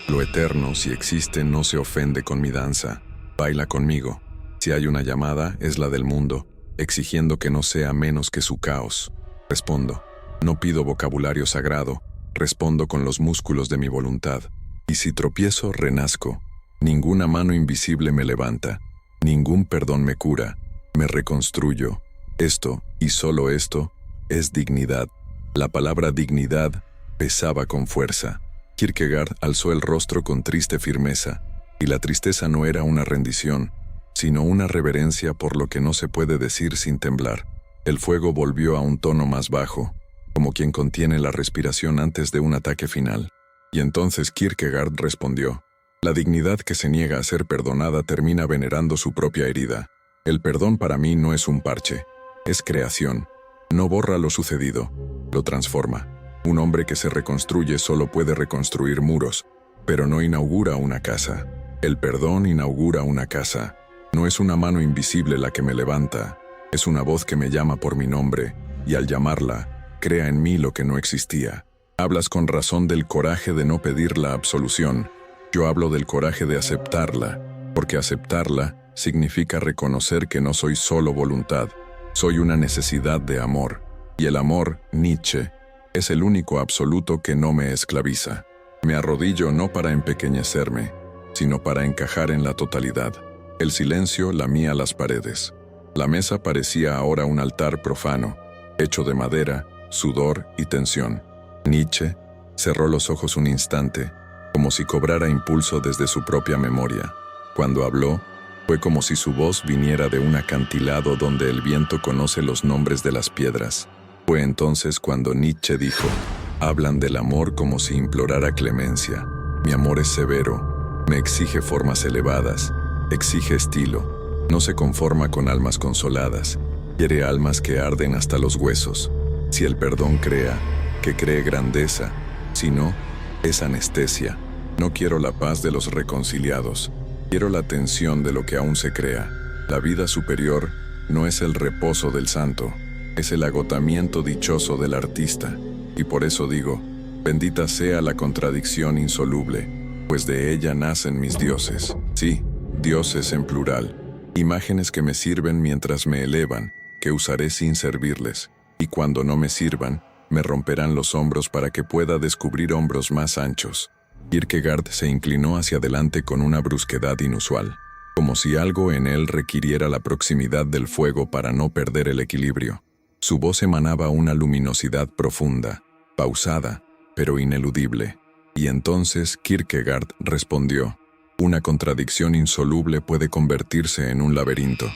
Lo eterno, si existe, no se ofende con mi danza. Baila conmigo. Si hay una llamada, es la del mundo, exigiendo que no sea menos que su caos. Respondo. No pido vocabulario sagrado, respondo con los músculos de mi voluntad. Y si tropiezo, renazco. Ninguna mano invisible me levanta. Ningún perdón me cura. Me reconstruyo. Esto, y solo esto, es dignidad. La palabra dignidad pesaba con fuerza. Kierkegaard alzó el rostro con triste firmeza, y la tristeza no era una rendición, sino una reverencia por lo que no se puede decir sin temblar. El fuego volvió a un tono más bajo, como quien contiene la respiración antes de un ataque final. Y entonces Kierkegaard respondió: la dignidad que se niega a ser perdonada termina venerando su propia herida. El perdón para mí no es un parche, es creación. No borra lo sucedido, lo transforma. Un hombre que se reconstruye solo puede reconstruir muros, pero no inaugura una casa. El perdón inaugura una casa. No es una mano invisible la que me levanta, Es una voz que me llama por mi nombre, y al llamarla, crea en mí lo que no existía. Hablas con razón del coraje de no pedir la absolución. Yo hablo del coraje de aceptarla, porque aceptarla significa reconocer que no soy solo voluntad, soy una necesidad de amor. Y el amor, Nietzsche, es el único absoluto que no me esclaviza. Me arrodillo no para empequeñecerme, sino para encajar en la totalidad. El silencio lamía las paredes. La mesa parecía ahora un altar profano, hecho de madera, sudor y tensión. Nietzsche cerró los ojos un instante, como si cobrara impulso desde su propia memoria. Cuando habló, fue como si su voz viniera de un acantilado donde el viento conoce los nombres de las piedras. Fue entonces cuando Nietzsche dijo: hablan del amor como si implorara clemencia. Mi amor es severo, me exige formas elevadas, exige estilo. No se conforma con almas consoladas, quiere almas que arden hasta los huesos. Si el perdón crea, que cree grandeza, si no, es anestesia. No quiero la paz de los reconciliados, quiero la tensión de lo que aún se crea. La vida superior no es el reposo del santo, es el agotamiento dichoso del artista. Y por eso digo, bendita sea la contradicción insoluble, pues de ella nacen mis dioses. Sí, dioses en plural, imágenes que me sirven mientras me elevan, que usaré sin servirles, y cuando no me sirvan, me romperán los hombros para que pueda descubrir hombros más anchos. Kierkegaard se inclinó hacia adelante con una brusquedad inusual, como si algo en él requiriera la proximidad del fuego para no perder el equilibrio. Su voz emanaba una luminosidad profunda, pausada, pero ineludible. Y entonces Kierkegaard respondió: una contradicción insoluble puede convertirse en un laberinto.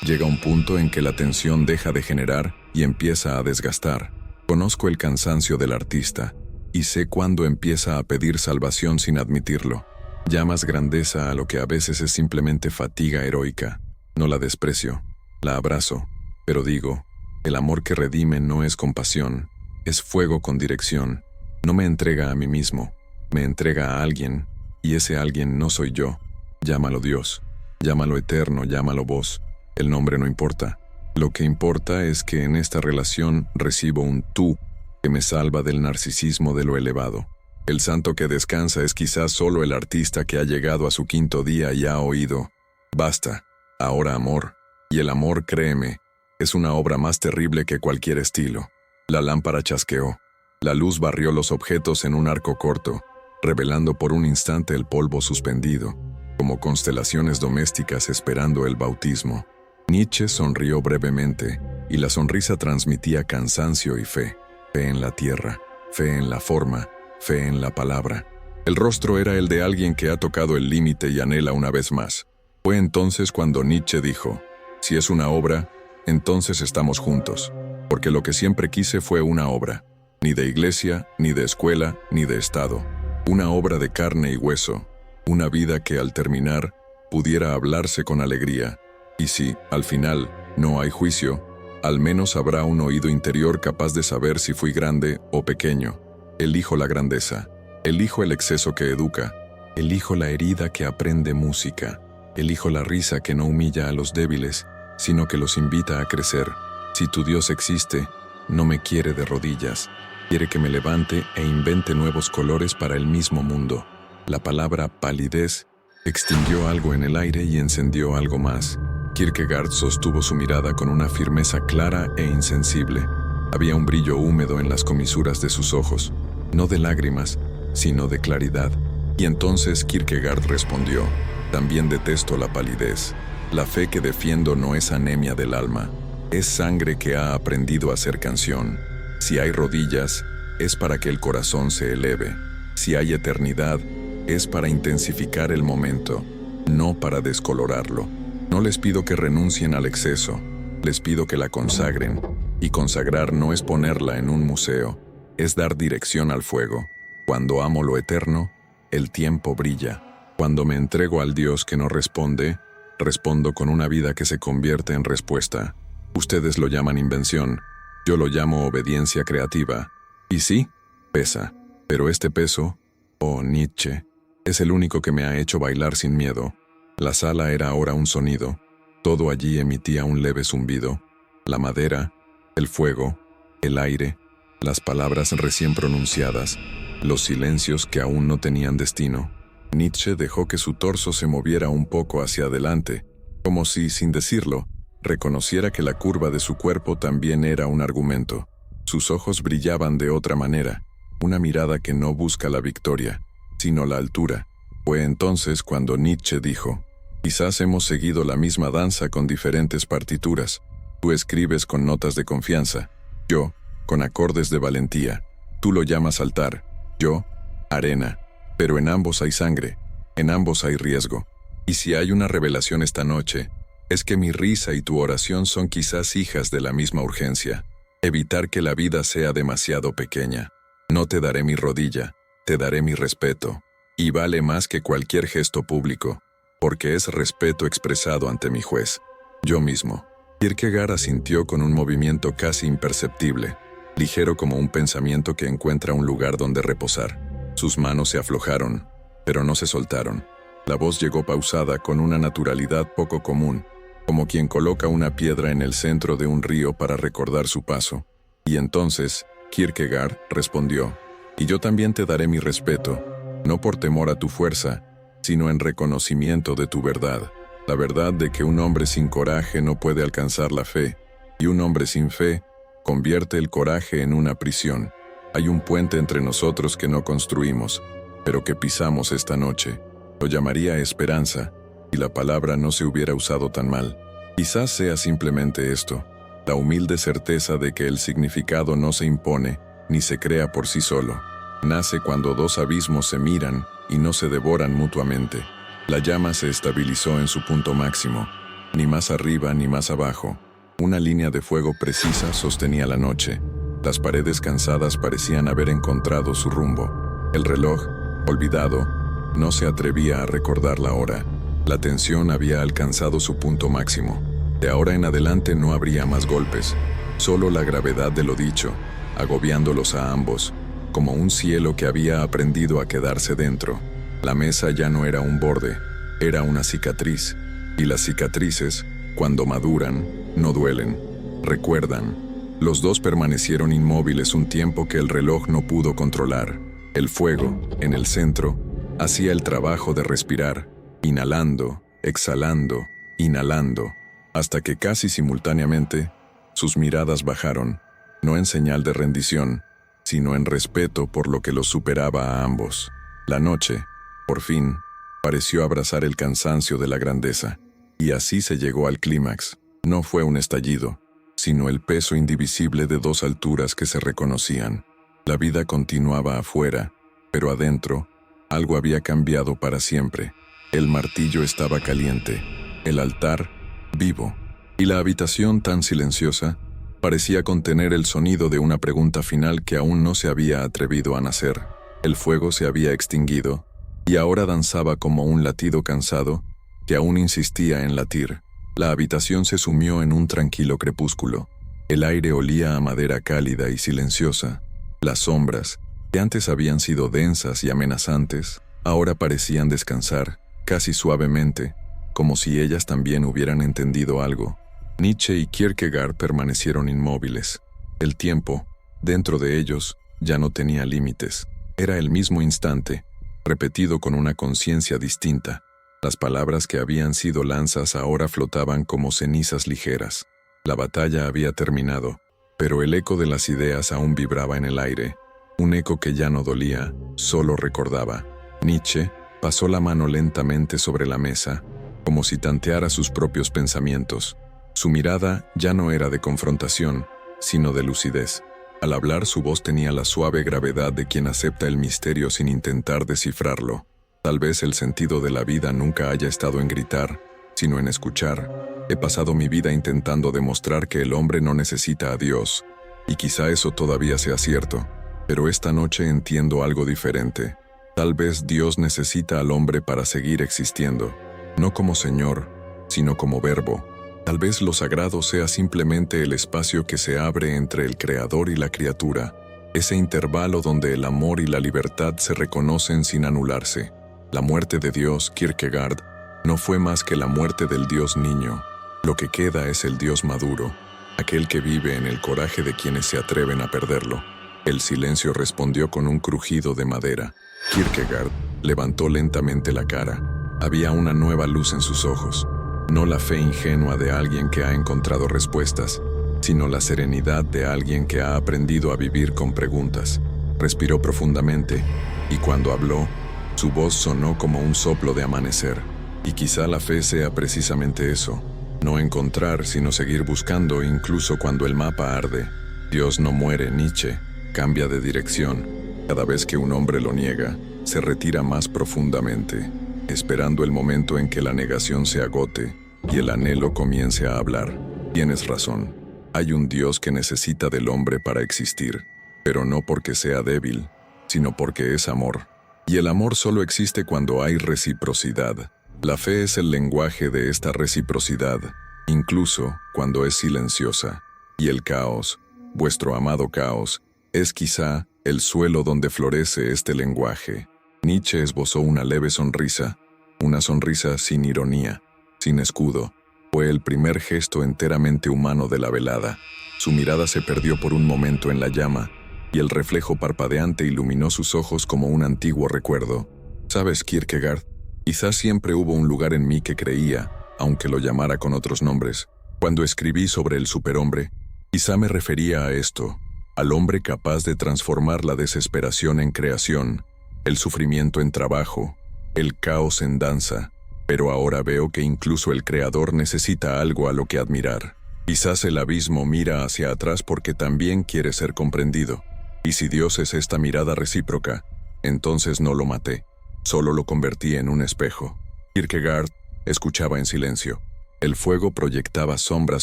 Llega un punto en que la tensión deja de generar y empieza a desgastar. Conozco el cansancio del artista, y sé cuándo empieza a pedir salvación sin admitirlo. Llamas grandeza a lo que a veces es simplemente fatiga heroica. No la desprecio, la abrazo, pero digo, el amor que redime no es compasión, es fuego con dirección. No me entrega a mí mismo, me entrega a alguien, y ese alguien no soy yo. Llámalo Dios, llámalo eterno, llámalo vos. El nombre no importa. Lo que importa es que en esta relación recibo un tú que me salva del narcisismo de lo elevado. El santo que descansa es quizás solo el artista que ha llegado a su quinto día y ha oído: basta, ahora amor. Y el amor, créeme, es una obra más terrible que cualquier estilo. La lámpara chasqueó. La luz barrió los objetos en un arco corto, revelando por un instante el polvo suspendido, como constelaciones domésticas esperando el bautismo. Nietzsche sonrió brevemente, y la sonrisa transmitía cansancio y fe. Fe en la tierra, fe en la forma, fe en la palabra. El rostro era el de alguien que ha tocado el límite y anhela una vez más. Fue entonces cuando Nietzsche dijo: si es una obra, entonces estamos juntos, porque lo que siempre quise fue una obra, ni de iglesia, ni de escuela, ni de Estado. Una obra de carne y hueso, una vida que al terminar pudiera hablarse con alegría. Y si, al final, no hay juicio, al menos habrá un oído interior capaz de saber si fui grande o pequeño. Elijo la grandeza, elijo el exceso que educa, elijo la herida que aprende música, elijo la risa que no humilla a los débiles, sino que los invita a crecer. Si tu Dios existe, no me quiere de rodillas, quiere que me levante e invente nuevos colores para el mismo mundo. La palabra palidez extinguió algo en el aire y encendió algo más. Kierkegaard sostuvo su mirada con una firmeza clara e insensible. Había un brillo húmedo en las comisuras de sus ojos, no de lágrimas, sino de claridad. Y entonces Kierkegaard respondió: también detesto la palidez. La fe que defiendo no es anemia del alma, es sangre que ha aprendido a ser canción. Si hay rodillas, es para que el corazón se eleve. Si hay eternidad, es para intensificar el momento, no para descolorarlo. No les pido que renuncien al exceso, les pido que la consagren, y consagrar no es ponerla en un museo, es dar dirección al fuego. Cuando amo lo eterno, el tiempo brilla. Cuando me entrego al Dios que no responde, respondo con una vida que se convierte en respuesta. Ustedes lo llaman invención, yo lo llamo obediencia creativa. Y sí, pesa, pero este peso, oh Nietzsche, es el único que me ha hecho bailar sin miedo. La sala era ahora un sonido, todo allí emitía un leve zumbido, La madera, el fuego, el aire, las palabras recién pronunciadas, los silencios que aún no tenían destino. Nietzsche dejó que su torso se moviera un poco hacia adelante, como si, sin decirlo, reconociera que la curva de su cuerpo también era un argumento. Sus ojos brillaban de otra manera, una mirada que no busca la victoria, sino la altura. Fue entonces cuando Nietzsche dijo: quizás hemos seguido la misma danza con diferentes partituras. Tú escribes con notas de confianza, yo, con acordes de valentía. Tú lo llamas altar, yo, arena. Pero en ambos hay sangre, en ambos hay riesgo. Y si hay una revelación esta noche, es que mi risa y tu oración son quizás hijas de la misma urgencia. Evitar que la vida sea demasiado pequeña. No te daré mi rodilla, te daré mi respeto. Y vale más que cualquier gesto público, porque es respeto expresado ante mi juez, yo mismo. Kierkegaard asintió con un movimiento casi imperceptible, ligero como un pensamiento que encuentra un lugar donde reposar. Sus manos se aflojaron, pero no se soltaron. La voz llegó pausada con una naturalidad poco común, como quien coloca una piedra en el centro de un río para recordar su paso. Y entonces, Kierkegaard respondió: y yo también te daré mi respeto, no por temor a tu fuerza, sino en reconocimiento de tu verdad. La verdad de que un hombre sin coraje no puede alcanzar la fe, y un hombre sin fe convierte el coraje en una prisión. Hay un puente entre nosotros que no construimos, pero que pisamos esta noche. Lo llamaría esperanza, y la palabra no se hubiera usado tan mal. Quizás sea simplemente esto, la humilde certeza de que el significado no se impone, ni se crea por sí solo. Nace cuando dos abismos se miran y no se devoran mutuamente. La llama se estabilizó en su punto máximo, ni más arriba ni más abajo. Una línea de fuego precisa sostenía la noche. Las paredes cansadas parecían haber encontrado su rumbo. El reloj, olvidado, no se atrevía a recordar la hora. La tensión había alcanzado su punto máximo. De ahora en adelante no habría más golpes, solo la gravedad de lo dicho, agobiándolos a ambos, como un cielo que había aprendido a quedarse dentro. La mesa ya no era un borde, era una cicatriz, y las cicatrices, cuando maduran, no duelen, recuerdan. Los dos permanecieron inmóviles un tiempo que el reloj no pudo controlar. El fuego, en el centro, hacía el trabajo de respirar, inhalando, exhalando, inhalando, hasta que casi simultáneamente, sus miradas bajaron, no en señal de rendición, sino en respeto por lo que los superaba a ambos. La noche, por fin, pareció abrazar el cansancio de la grandeza, y así se llegó al clímax. No fue un estallido, sino el peso indivisible de dos alturas que se reconocían. La vida continuaba afuera, pero adentro, algo había cambiado para siempre. El martillo estaba caliente, el altar, vivo, y la habitación tan silenciosa, parecía contener el sonido de una pregunta final que aún no se había atrevido a nacer. El fuego se había extinguido, y ahora danzaba como un latido cansado, que aún insistía en latir. La habitación se sumió en un tranquilo crepúsculo. El aire olía a madera cálida y silenciosa. Las sombras, que antes habían sido densas y amenazantes, ahora parecían descansar, casi suavemente, como si ellas también hubieran entendido algo. Nietzsche y Kierkegaard permanecieron inmóviles. El tiempo, dentro de ellos, ya no tenía límites. Era el mismo instante, repetido con una conciencia distinta. Las palabras que habían sido lanzas ahora flotaban como cenizas ligeras. La batalla había terminado, pero el eco de las ideas aún vibraba en el aire, un eco que ya no dolía, solo recordaba. Nietzsche pasó la mano lentamente sobre la mesa, como si tanteara sus propios pensamientos. Su mirada ya no era de confrontación, sino de lucidez. Al hablar, su voz tenía la suave gravedad de quien acepta el misterio sin intentar descifrarlo. Tal vez el sentido de la vida nunca haya estado en gritar, sino en escuchar. He pasado mi vida intentando demostrar que el hombre no necesita a Dios, y quizá eso todavía sea cierto, pero esta noche entiendo algo diferente. Tal vez Dios necesita al hombre para seguir existiendo, no como Señor, sino como verbo. Tal vez lo sagrado sea simplemente el espacio que se abre entre el Creador y la criatura, ese intervalo donde el amor y la libertad se reconocen sin anularse. La muerte de Dios, Kierkegaard, no fue más que la muerte del Dios niño. Lo que queda es el Dios maduro, aquel que vive en el coraje de quienes se atreven a perderlo. El silencio respondió con un crujido de madera. Kierkegaard levantó lentamente la cara. Había una nueva luz en sus ojos. No la fe ingenua de alguien que ha encontrado respuestas, sino la serenidad de alguien que ha aprendido a vivir con preguntas. Respiró profundamente, y cuando habló, su voz sonó como un soplo de amanecer. Y quizá la fe sea precisamente eso, no encontrar, sino seguir buscando incluso cuando el mapa arde. Dios no muere, Nietzsche, cambia de dirección. Cada vez que un hombre lo niega, se retira más profundamente, esperando el momento en que la negación se agote y el anhelo comience a hablar. Tienes razón, hay un Dios que necesita del hombre para existir, pero no porque sea débil, sino porque es amor. Y el amor solo existe cuando hay reciprocidad. La fe es el lenguaje de esta reciprocidad, incluso cuando es silenciosa. Y el caos, vuestro amado caos, es quizá el suelo donde florece este lenguaje. Nietzsche esbozó una leve sonrisa, una sonrisa sin ironía, sin escudo. Fue el primer gesto enteramente humano de la velada. Su mirada se perdió por un momento en la llama, y el reflejo parpadeante iluminó sus ojos como un antiguo recuerdo. ¿Sabes, Kierkegaard? Quizás siempre hubo un lugar en mí que creía, aunque lo llamara con otros nombres. Cuando escribí sobre el superhombre, quizá me refería a esto, al hombre capaz de transformar la desesperación en creación, el sufrimiento en trabajo, el caos en danza. Pero ahora veo que incluso el creador necesita algo a lo que admirar. Quizás el abismo mira hacia atrás porque también quiere ser comprendido. Y si Dios es esta mirada recíproca, entonces no lo maté, solo lo convertí en un espejo. Kierkegaard escuchaba en silencio. El fuego proyectaba sombras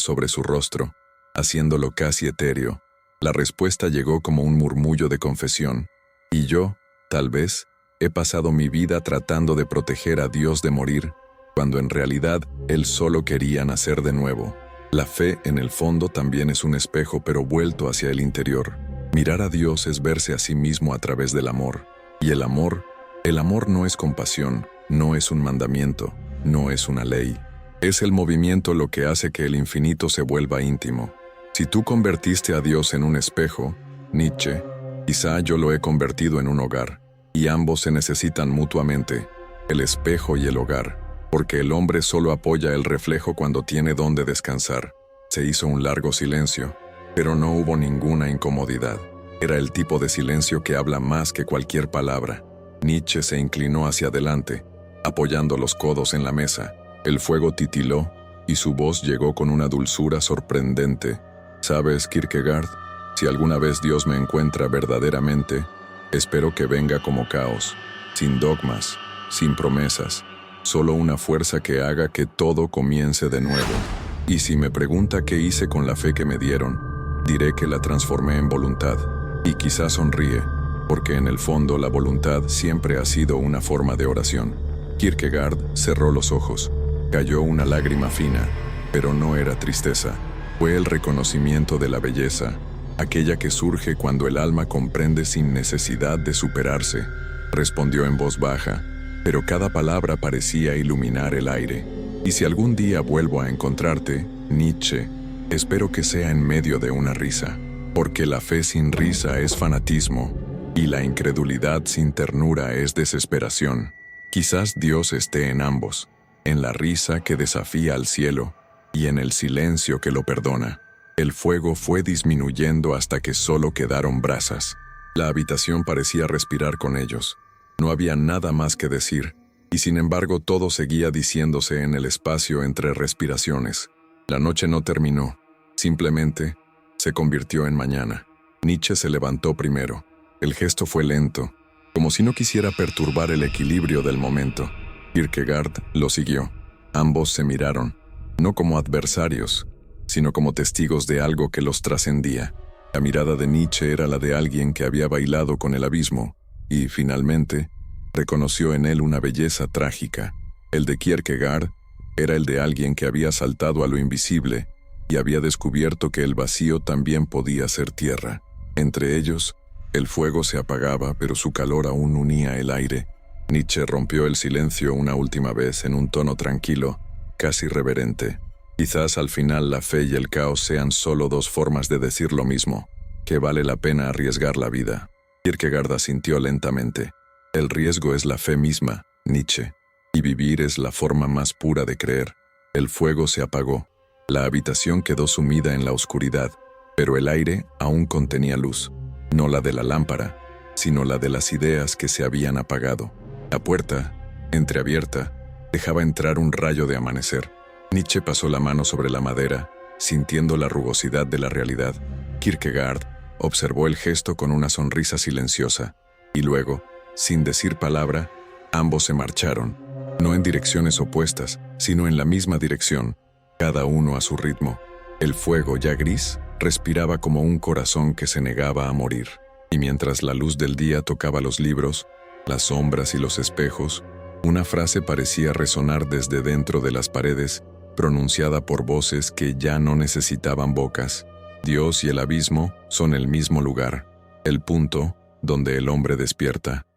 sobre su rostro, haciéndolo casi etéreo. La respuesta llegó como un murmullo de confesión. Y yo, tal vez, he pasado mi vida tratando de proteger a Dios de morir, cuando en realidad Él solo quería nacer de nuevo. La fe, en el fondo, también es un espejo, pero vuelto hacia el interior. Mirar a Dios es verse a sí mismo a través del amor. Y el amor no es compasión, no es un mandamiento, no es una ley. Es el movimiento lo que hace que el infinito se vuelva íntimo. Si tú convertiste a Dios en un espejo, Nietzsche, quizá yo lo he convertido en un hogar. Y ambos se necesitan mutuamente, el espejo y el hogar, porque el hombre solo apoya el reflejo cuando tiene donde descansar. Se hizo un largo silencio, pero no hubo ninguna incomodidad. Era el tipo de silencio que habla más que cualquier palabra. Nietzsche se inclinó hacia adelante, apoyando los codos en la mesa. El fuego titiló, y su voz llegó con una dulzura sorprendente. ¿Sabes, Kierkegaard? Si alguna vez Dios me encuentra verdaderamente, espero que venga como caos, sin dogmas, sin promesas, solo una fuerza que haga que todo comience de nuevo. Y si me pregunta qué hice con la fe que me dieron, diré que la transformé en voluntad. Y quizás sonríe, porque en el fondo la voluntad siempre ha sido una forma de oración. Kierkegaard cerró los ojos. Cayó una lágrima fina, pero no era tristeza. Fue el reconocimiento de la belleza, aquella que surge cuando el alma comprende sin necesidad de superarse. Respondió en voz baja, pero cada palabra parecía iluminar el aire. Y si algún día vuelvo a encontrarte, Nietzsche, espero que sea en medio de una risa, porque la fe sin risa es fanatismo, y la incredulidad sin ternura es desesperación. Quizás Dios esté en ambos, en la risa que desafía al cielo, y en el silencio que lo perdona. El fuego fue disminuyendo hasta que solo quedaron brasas. La habitación parecía respirar con ellos. No había nada más que decir, y sin embargo todo seguía diciéndose en el espacio entre respiraciones. La noche no terminó, simplemente se convirtió en mañana. Nietzsche se levantó primero. El gesto fue lento, como si no quisiera perturbar el equilibrio del momento. Kierkegaard lo siguió. Ambos se miraron, no como adversarios, sino como testigos de algo que los trascendía. La mirada de Nietzsche era la de alguien que había bailado con el abismo, y, finalmente, reconoció en él una belleza trágica. El de Kierkegaard era el de alguien que había saltado a lo invisible y había descubierto que el vacío también podía ser tierra. Entre ellos, el fuego se apagaba, pero su calor aún unía el aire. Nietzsche rompió el silencio una última vez en un tono tranquilo, casi reverente. Quizás al final la fe y el caos sean solo dos formas de decir lo mismo, que vale la pena arriesgar la vida. Kierkegaard asintió lentamente. El riesgo es la fe misma, Nietzsche, y vivir es la forma más pura de creer. El fuego se apagó. La habitación quedó sumida en la oscuridad, pero el aire aún contenía luz, no la de la lámpara, sino la de las ideas que se habían apagado. La puerta, entreabierta, dejaba entrar un rayo de amanecer. Nietzsche pasó la mano sobre la madera, sintiendo la rugosidad de la realidad. Kierkegaard observó el gesto con una sonrisa silenciosa, y luego, sin decir palabra, ambos se marcharon, no en direcciones opuestas, sino en la misma dirección, cada uno a su ritmo. El fuego, ya gris, respiraba como un corazón que se negaba a morir. Y mientras la luz del día tocaba los libros, las sombras y los espejos, una frase parecía resonar desde dentro de las paredes, pronunciada por voces que ya no necesitaban bocas. Dios y el abismo son el mismo lugar, el punto donde el hombre despierta.